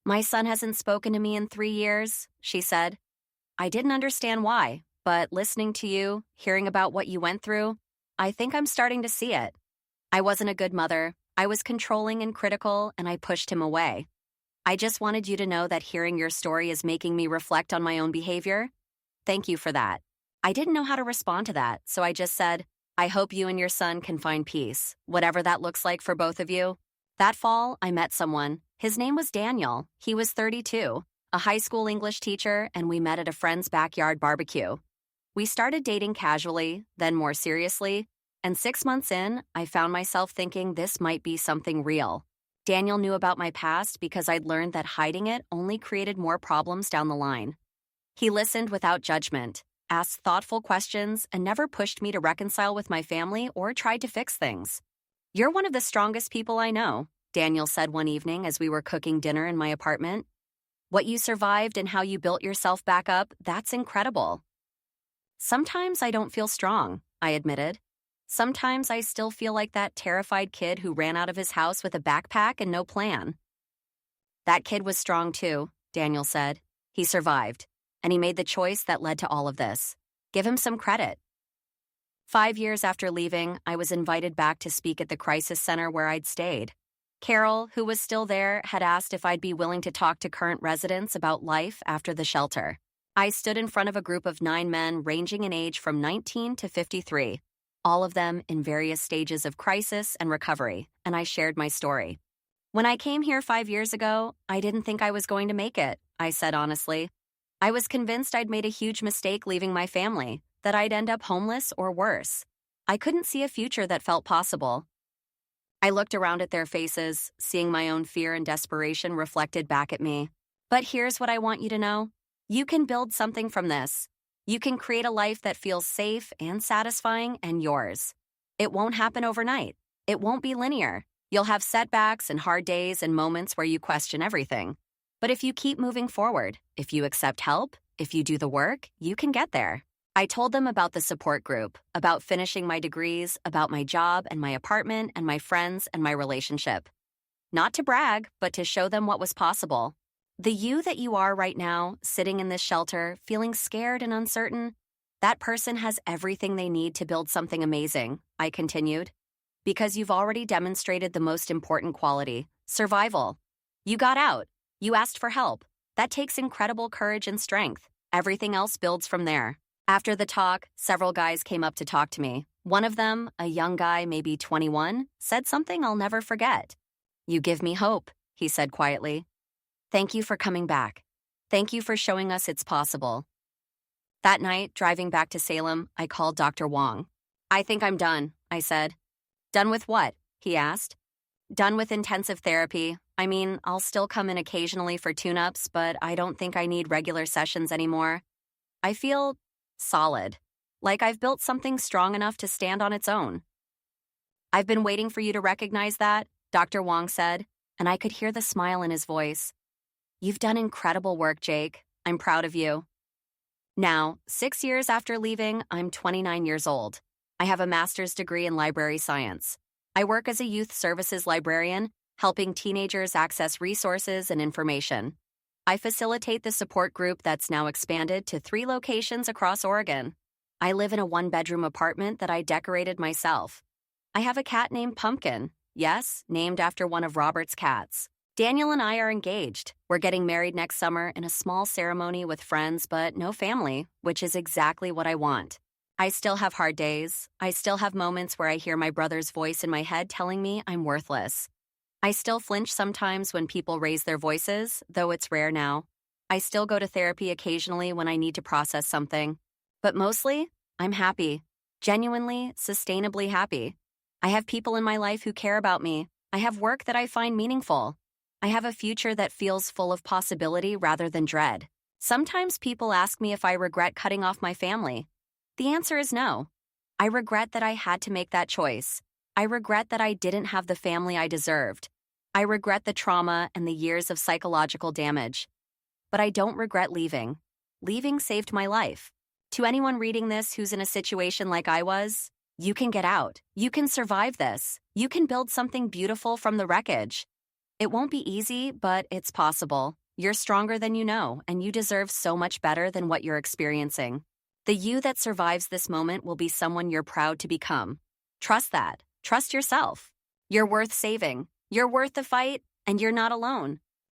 "My son hasn't spoken to me in 3 years," she said. "I didn't understand why, but listening to you, hearing about what you went through, I think I'm starting to see it. I wasn't a good mother. I was controlling and critical, and I pushed him away. I just wanted you to know that hearing your story is making me reflect on my own behavior. Thank you for that." I didn't know how to respond to that, so I just said, "I hope you and your son can find peace, whatever that looks like for both of you." That fall, I met someone. His name was Daniel. He was 32, a high school English teacher, and we met at a friend's backyard barbecue. We started dating casually, then more seriously, and 6 months in, I found myself thinking this might be something real. Daniel knew about my past because I'd learned that hiding it only created more problems down the line. He listened without judgment, asked thoughtful questions, and never pushed me to reconcile with my family or tried to fix things. "You're one of the strongest people I know," Daniel said one evening as we were cooking dinner in my apartment. "What you survived and how you built yourself back up, that's incredible." "Sometimes I don't feel strong," I admitted. "Sometimes I still feel like that terrified kid who ran out of his house with a backpack and no plan." "That kid was strong too," Daniel said. "He survived, and he made the choice that led to all of this. Give him some credit." 5 years after leaving, I was invited back to speak at the crisis center where I'd stayed. Carol, who was still there, had asked if I'd be willing to talk to current residents about life after the shelter. I stood in front of a group of 9 men ranging in age from 19 to 53, all of them in various stages of crisis and recovery, and I shared my story. "When I came here 5 years ago, I didn't think I was going to make it," I said honestly. "I was convinced I'd made a huge mistake leaving my family, that I'd end up homeless or worse. I couldn't see a future that felt possible." I looked around at their faces, seeing my own fear and desperation reflected back at me. "But here's what I want you to know. You can build something from this. You can create a life that feels safe and satisfying and yours. It won't happen overnight. It won't be linear. You'll have setbacks and hard days and moments where you question everything. But if you keep moving forward, if you accept help, if you do the work, you can get there." I told them about the support group, about finishing my degrees, about my job and my apartment and my friends and my relationship. Not to brag, but to show them what was possible. The you that you are right now, sitting in this shelter, feeling scared and uncertain, that person has everything they need to build something amazing, I continued. Because you've already demonstrated the most important quality, survival. You got out. You asked for help. That takes incredible courage and strength. Everything else builds from there. After the talk, several guys came up to talk to me. One of them, a young guy, maybe 21, said something I'll never forget. "You give me hope," he said quietly. "Thank you for coming back. Thank you for showing us it's possible." That night, driving back to Salem, I called Dr. Wong. I think I'm done, I said. Done with what? He asked. Done with intensive therapy. I mean, I'll still come in occasionally for tune-ups, but I don't think I need regular sessions anymore. I feel solid, like I've built something strong enough to stand on its own. I've been waiting for you to recognize that, Dr. Wong said, and I could hear the smile in his voice. You've done incredible work, Jake. I'm proud of you. Now, 6 years after leaving, I'm 29 years old. I have a master's degree in library science. I work as a youth services librarian, helping teenagers access resources and information. I facilitate the support group that's now expanded to 3 locations across Oregon. I live in a 1-bedroom apartment that I decorated myself. I have a cat named Pumpkin. Yes, named after one of Robert's cats. Daniel and I are engaged. We're getting married next summer in a small ceremony with friends, but no family, which is exactly what I want. I still have hard days. I still have moments where I hear my brother's voice in my head telling me I'm worthless. I still flinch sometimes when people raise their voices, though it's rare now. I still go to therapy occasionally when I need to process something. But mostly, I'm happy. Genuinely, sustainably happy. I have people in my life who care about me. I have work that I find meaningful. I have a future that feels full of possibility rather than dread. Sometimes people ask me if I regret cutting off my family. The answer is no. I regret that I had to make that choice. I regret that I didn't have the family I deserved. I regret the trauma and the years of psychological damage. But I don't regret leaving. Leaving saved my life. To anyone reading this who's in a situation like I was, you can get out. You can survive this. You can build something beautiful from the wreckage. It won't be easy, but it's possible. You're stronger than you know, and you deserve so much better than what you're experiencing. The you that survives this moment will be someone you're proud to become. Trust that. Trust yourself. You're worth saving. You're worth the fight, and you're not alone.